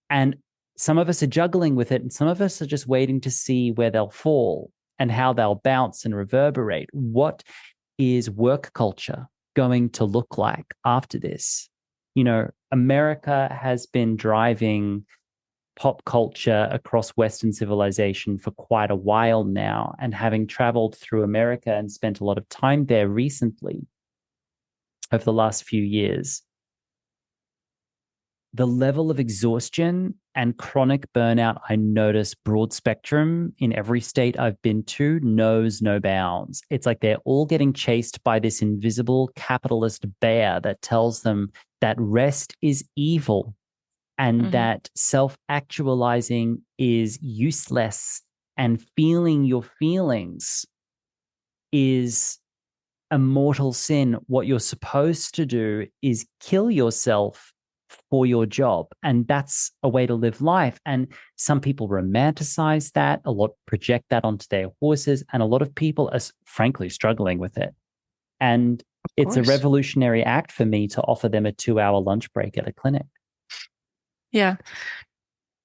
and some of us are juggling with it, and some of us are just waiting to see where they'll fall and how they'll bounce and reverberate. What is work culture going to look like after this? You know, America has been driving pop culture across Western civilization for quite a while now. And having traveled through America and spent a lot of time there recently, over the last few years, the level of exhaustion and chronic burnout I notice broad spectrum in every state I've been to knows no bounds. It's like they're all getting chased by this invisible capitalist bear that tells them that rest is evil and Mm-hmm. that self-actualizing is useless, and feeling your feelings is a mortal sin. What you're supposed to do is kill yourself for your job. And that's a way to live life. And some people romanticize that, a lot project that onto their horses, and a lot of people are frankly struggling with it. And Of it's a course. revolutionary act for me to offer them a 2 hour lunch break at a clinic. Yeah.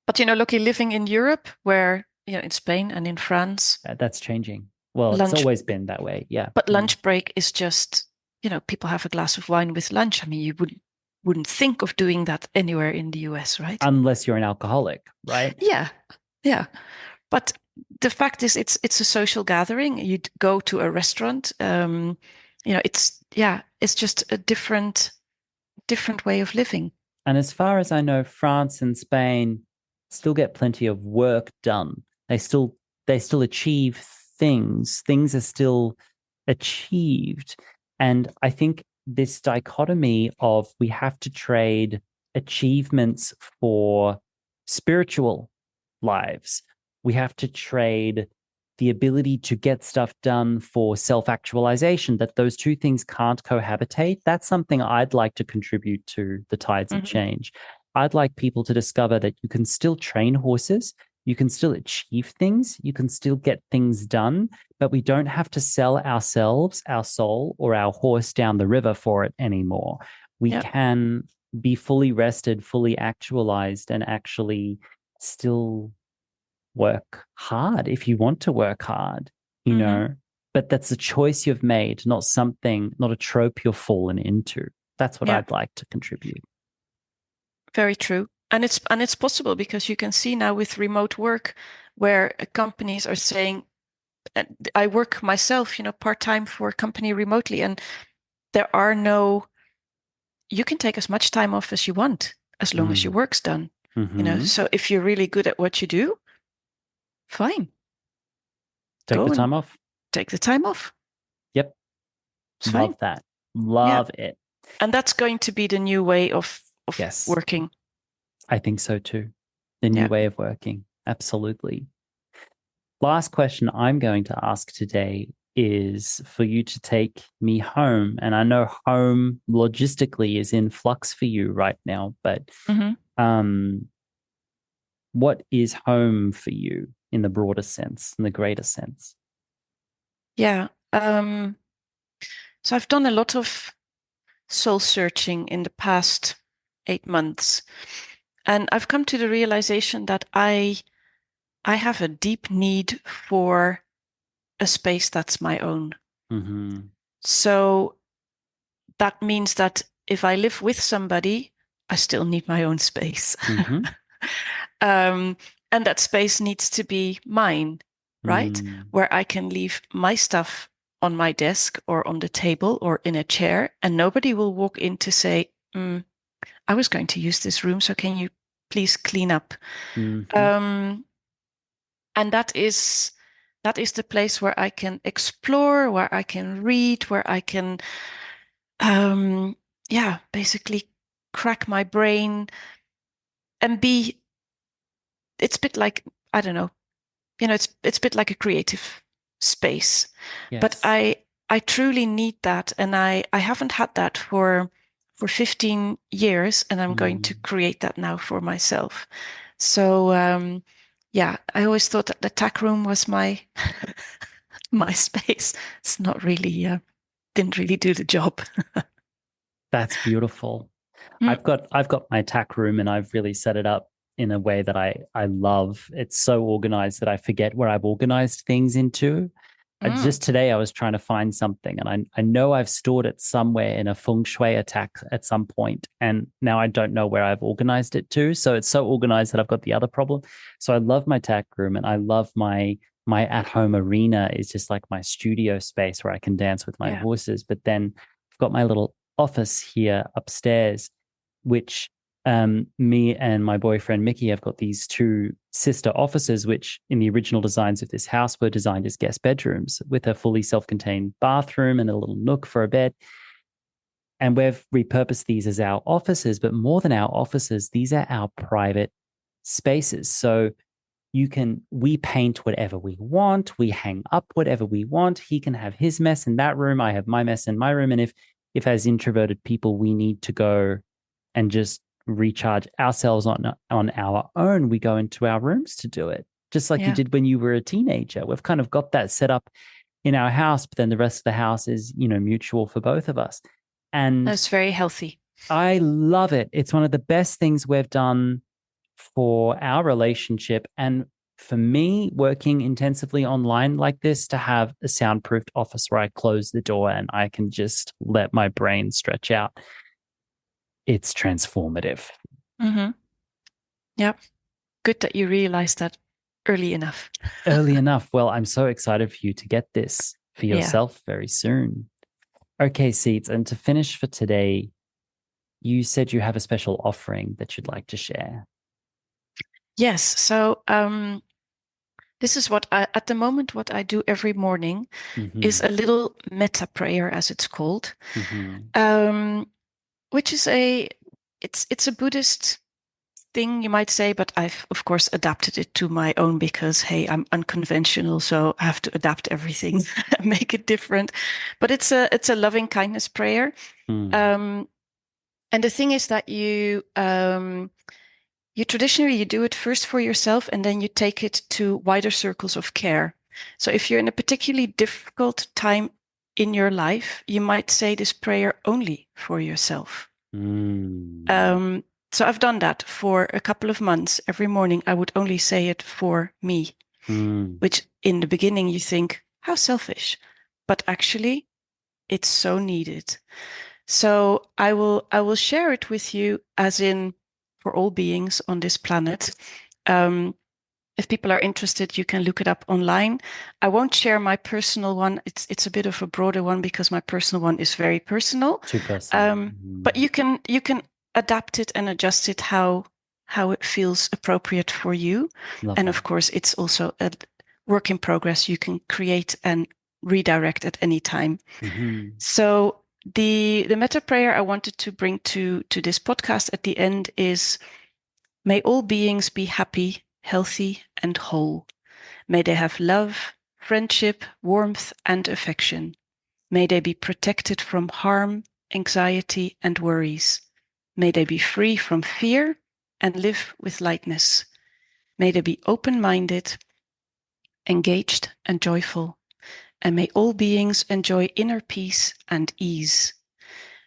But lucky living in Europe, where in Spain and in France, That's changing. Well, it's lunch, always been that way. Yeah. but lunch break is just, people have a glass of wine with lunch. I mean, you wouldn't think of doing that anywhere in the US, right? Unless you're an alcoholic, right? Yeah, yeah. But the fact is, it's a social gathering. You'd go to a restaurant. It's just a different way of living. And as far as I know, France and Spain still get plenty of work done. They still achieve things. Things are still achieved. And I think this dichotomy of we have to trade achievements for spiritual lives. We have to trade the ability to get stuff done for self-actualization, that those two things can't cohabitate. That's something I'd like to contribute to the tides of change. I'd like people to discover that you can still train horses, you can still achieve things, you can still get things done, but we don't have to sell ourselves, our soul, or our horse down the river for it anymore. We can be fully rested, fully actualized, and actually still work hard if you want to work hard, but that's a choice you've made, not a trope you're fallen into. That's what I'd like to contribute. Very true. And it's possible because you can see now with remote work where companies are saying, I work myself, part-time for a company remotely, and you can take as much time off as you want as long as your work's done. So if you're really good at what you do, fine. Take the time off. Take the time off. Yep. Love that. Love it. And that's going to be the new way of working. I think so too. The new way of working. Absolutely. Last question I'm going to ask today is for you to take me home. And I know home logistically is in flux for you right now, but what is home for you in the broader sense, in the greater sense? Yeah. So I've done a lot of soul searching in the past 8 months. And I've come to the realization that I have a deep need for a space that's my own. So that means that if I live with somebody, I still need my own space. And that space needs to be mine, right? Where I can leave my stuff on my desk or on the table or in a chair, and nobody will walk in to say, I was going to use this room, so can you please clean up? And that is the place where I can explore, where I can read, where I can basically crack my brain and be. It's a bit like, I don't know, it's a bit like a creative space. But I truly need that, and I haven't had that for 15 years, and I'm going to create that now for myself. So I always thought that the tack room was my my space. It's not really didn't really do the job. That's beautiful. I've got my tack room, and I've really set it up in a way that I love. It's so organized that I forget where I've organized things into. Just today I was trying to find something, and I know I've stored it somewhere in a feng shui attack at some point, and now I don't know where I've organized it to. So it's so organized that I've got the other problem. So I love my tack room, and I love my at-home arena is just like my studio space where I can dance with my horses. But then I've got my little office here upstairs, which me and my boyfriend Mickey have got these two sister offices, which in the original designs of this house were designed as guest bedrooms with a fully self-contained bathroom and a little nook for a bed. And we've repurposed these as our offices, but more than our offices, these are our private spaces. So we paint whatever we want, we hang up whatever we want. He can have his mess in that room, I have my mess in my room. And if as introverted people we need to go and just recharge ourselves on our own, we go into our rooms to do it, just like you did when you were a teenager. We've kind of got that set up in our house, but then the rest of the house is mutual for both of us, and that's very healthy. I love it. It's one of the best things we've done for our relationship, and for me, working intensively online like this, to have a soundproofed office where I close the door and I can just let my brain stretch out, it's transformative. Mm-hmm. Yep. Good that you realized that early enough. Early enough. Well, I'm so excited for you to get this for yourself very soon. Okay, Siets, and to finish for today, you said you have a special offering that you'd like to share. Yes. So this is what at the moment, what I do every morning is a little metta prayer, as it's called, which is it's a Buddhist thing, you might say, but I've of course adapted it to my own because, hey, I'm unconventional, so I have to adapt everything, make it different. But it's a loving kindness prayer. And the thing is that you traditionally you do it first for yourself, and then you take it to wider circles of care. So if you're in a particularly difficult time in your life, you might say this prayer only for yourself. So I've done that for a couple of months. Every morning I would only say it for me, which in the beginning you think, how selfish, but actually it's so needed. So I will share it with you, as in for all beings on this planet. If people are interested, you can look it up online. I won't share my personal one. It's a bit of a broader one because my personal one is very personal. Too personal. But you can adapt it and adjust it how it feels appropriate for you. Love and that. Of course, it's also a work in progress. You can create and redirect at any time. So the metta prayer I wanted to bring to this podcast at the end is: may all beings be happy, healthy, and whole. May they have love, friendship, warmth, and affection. May they be protected from harm, anxiety, and worries. May they be free from fear and live with lightness. May they be open-minded, engaged, and joyful. And may all beings enjoy inner peace and ease.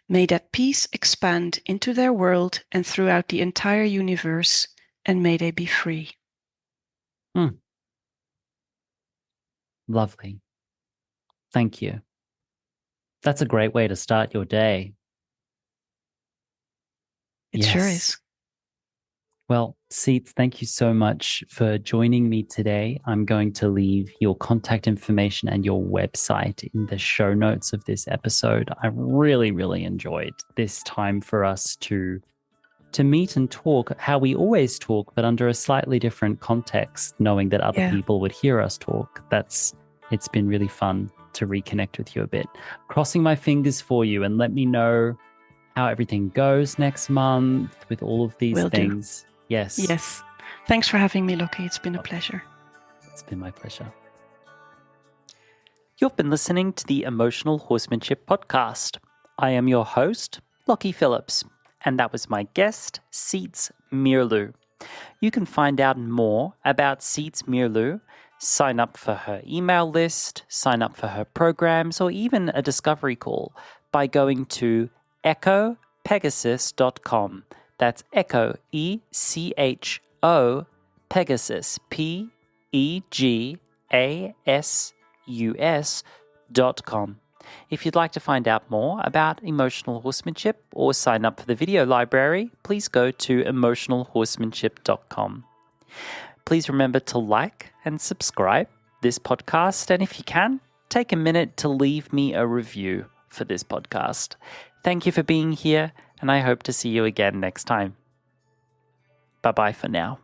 May that peace expand into their world and throughout the entire universe, and may they be free. Lovely. Thank you. That's a great way to start your day. It sure is. Well, Siets, thank you so much for joining me today. I'm going to leave your contact information and your website in the show notes of this episode. I really, really enjoyed this time for us to meet and talk how we always talk, but under a slightly different context, knowing that other people would hear us talk. It's been really fun to reconnect with you a bit. Crossing my fingers for you, and let me know how everything goes next month with all of these things. Yes. Thanks for having me, Lockie. It's been a pleasure. It's been my pleasure. You've been listening to the Emotional Horsemanship Podcast. I am your host, Lockie Phillips, and that was my guest, Sietske Meerloo. You can find out more about Sietske Meerloo, sign up for her email list, sign up for her programs, or even a discovery call by going to ecopegasus.com. That's Echo, ECHO, Pegasus, PEGASUS.com. If you'd like to find out more about emotional horsemanship or sign up for the video library, please go to emotionalhorsemanship.com. Please remember to like and subscribe this podcast, and if you can, take a minute to leave me a review for this podcast. Thank you for being here, and I hope to see you again next time. Bye-bye for now.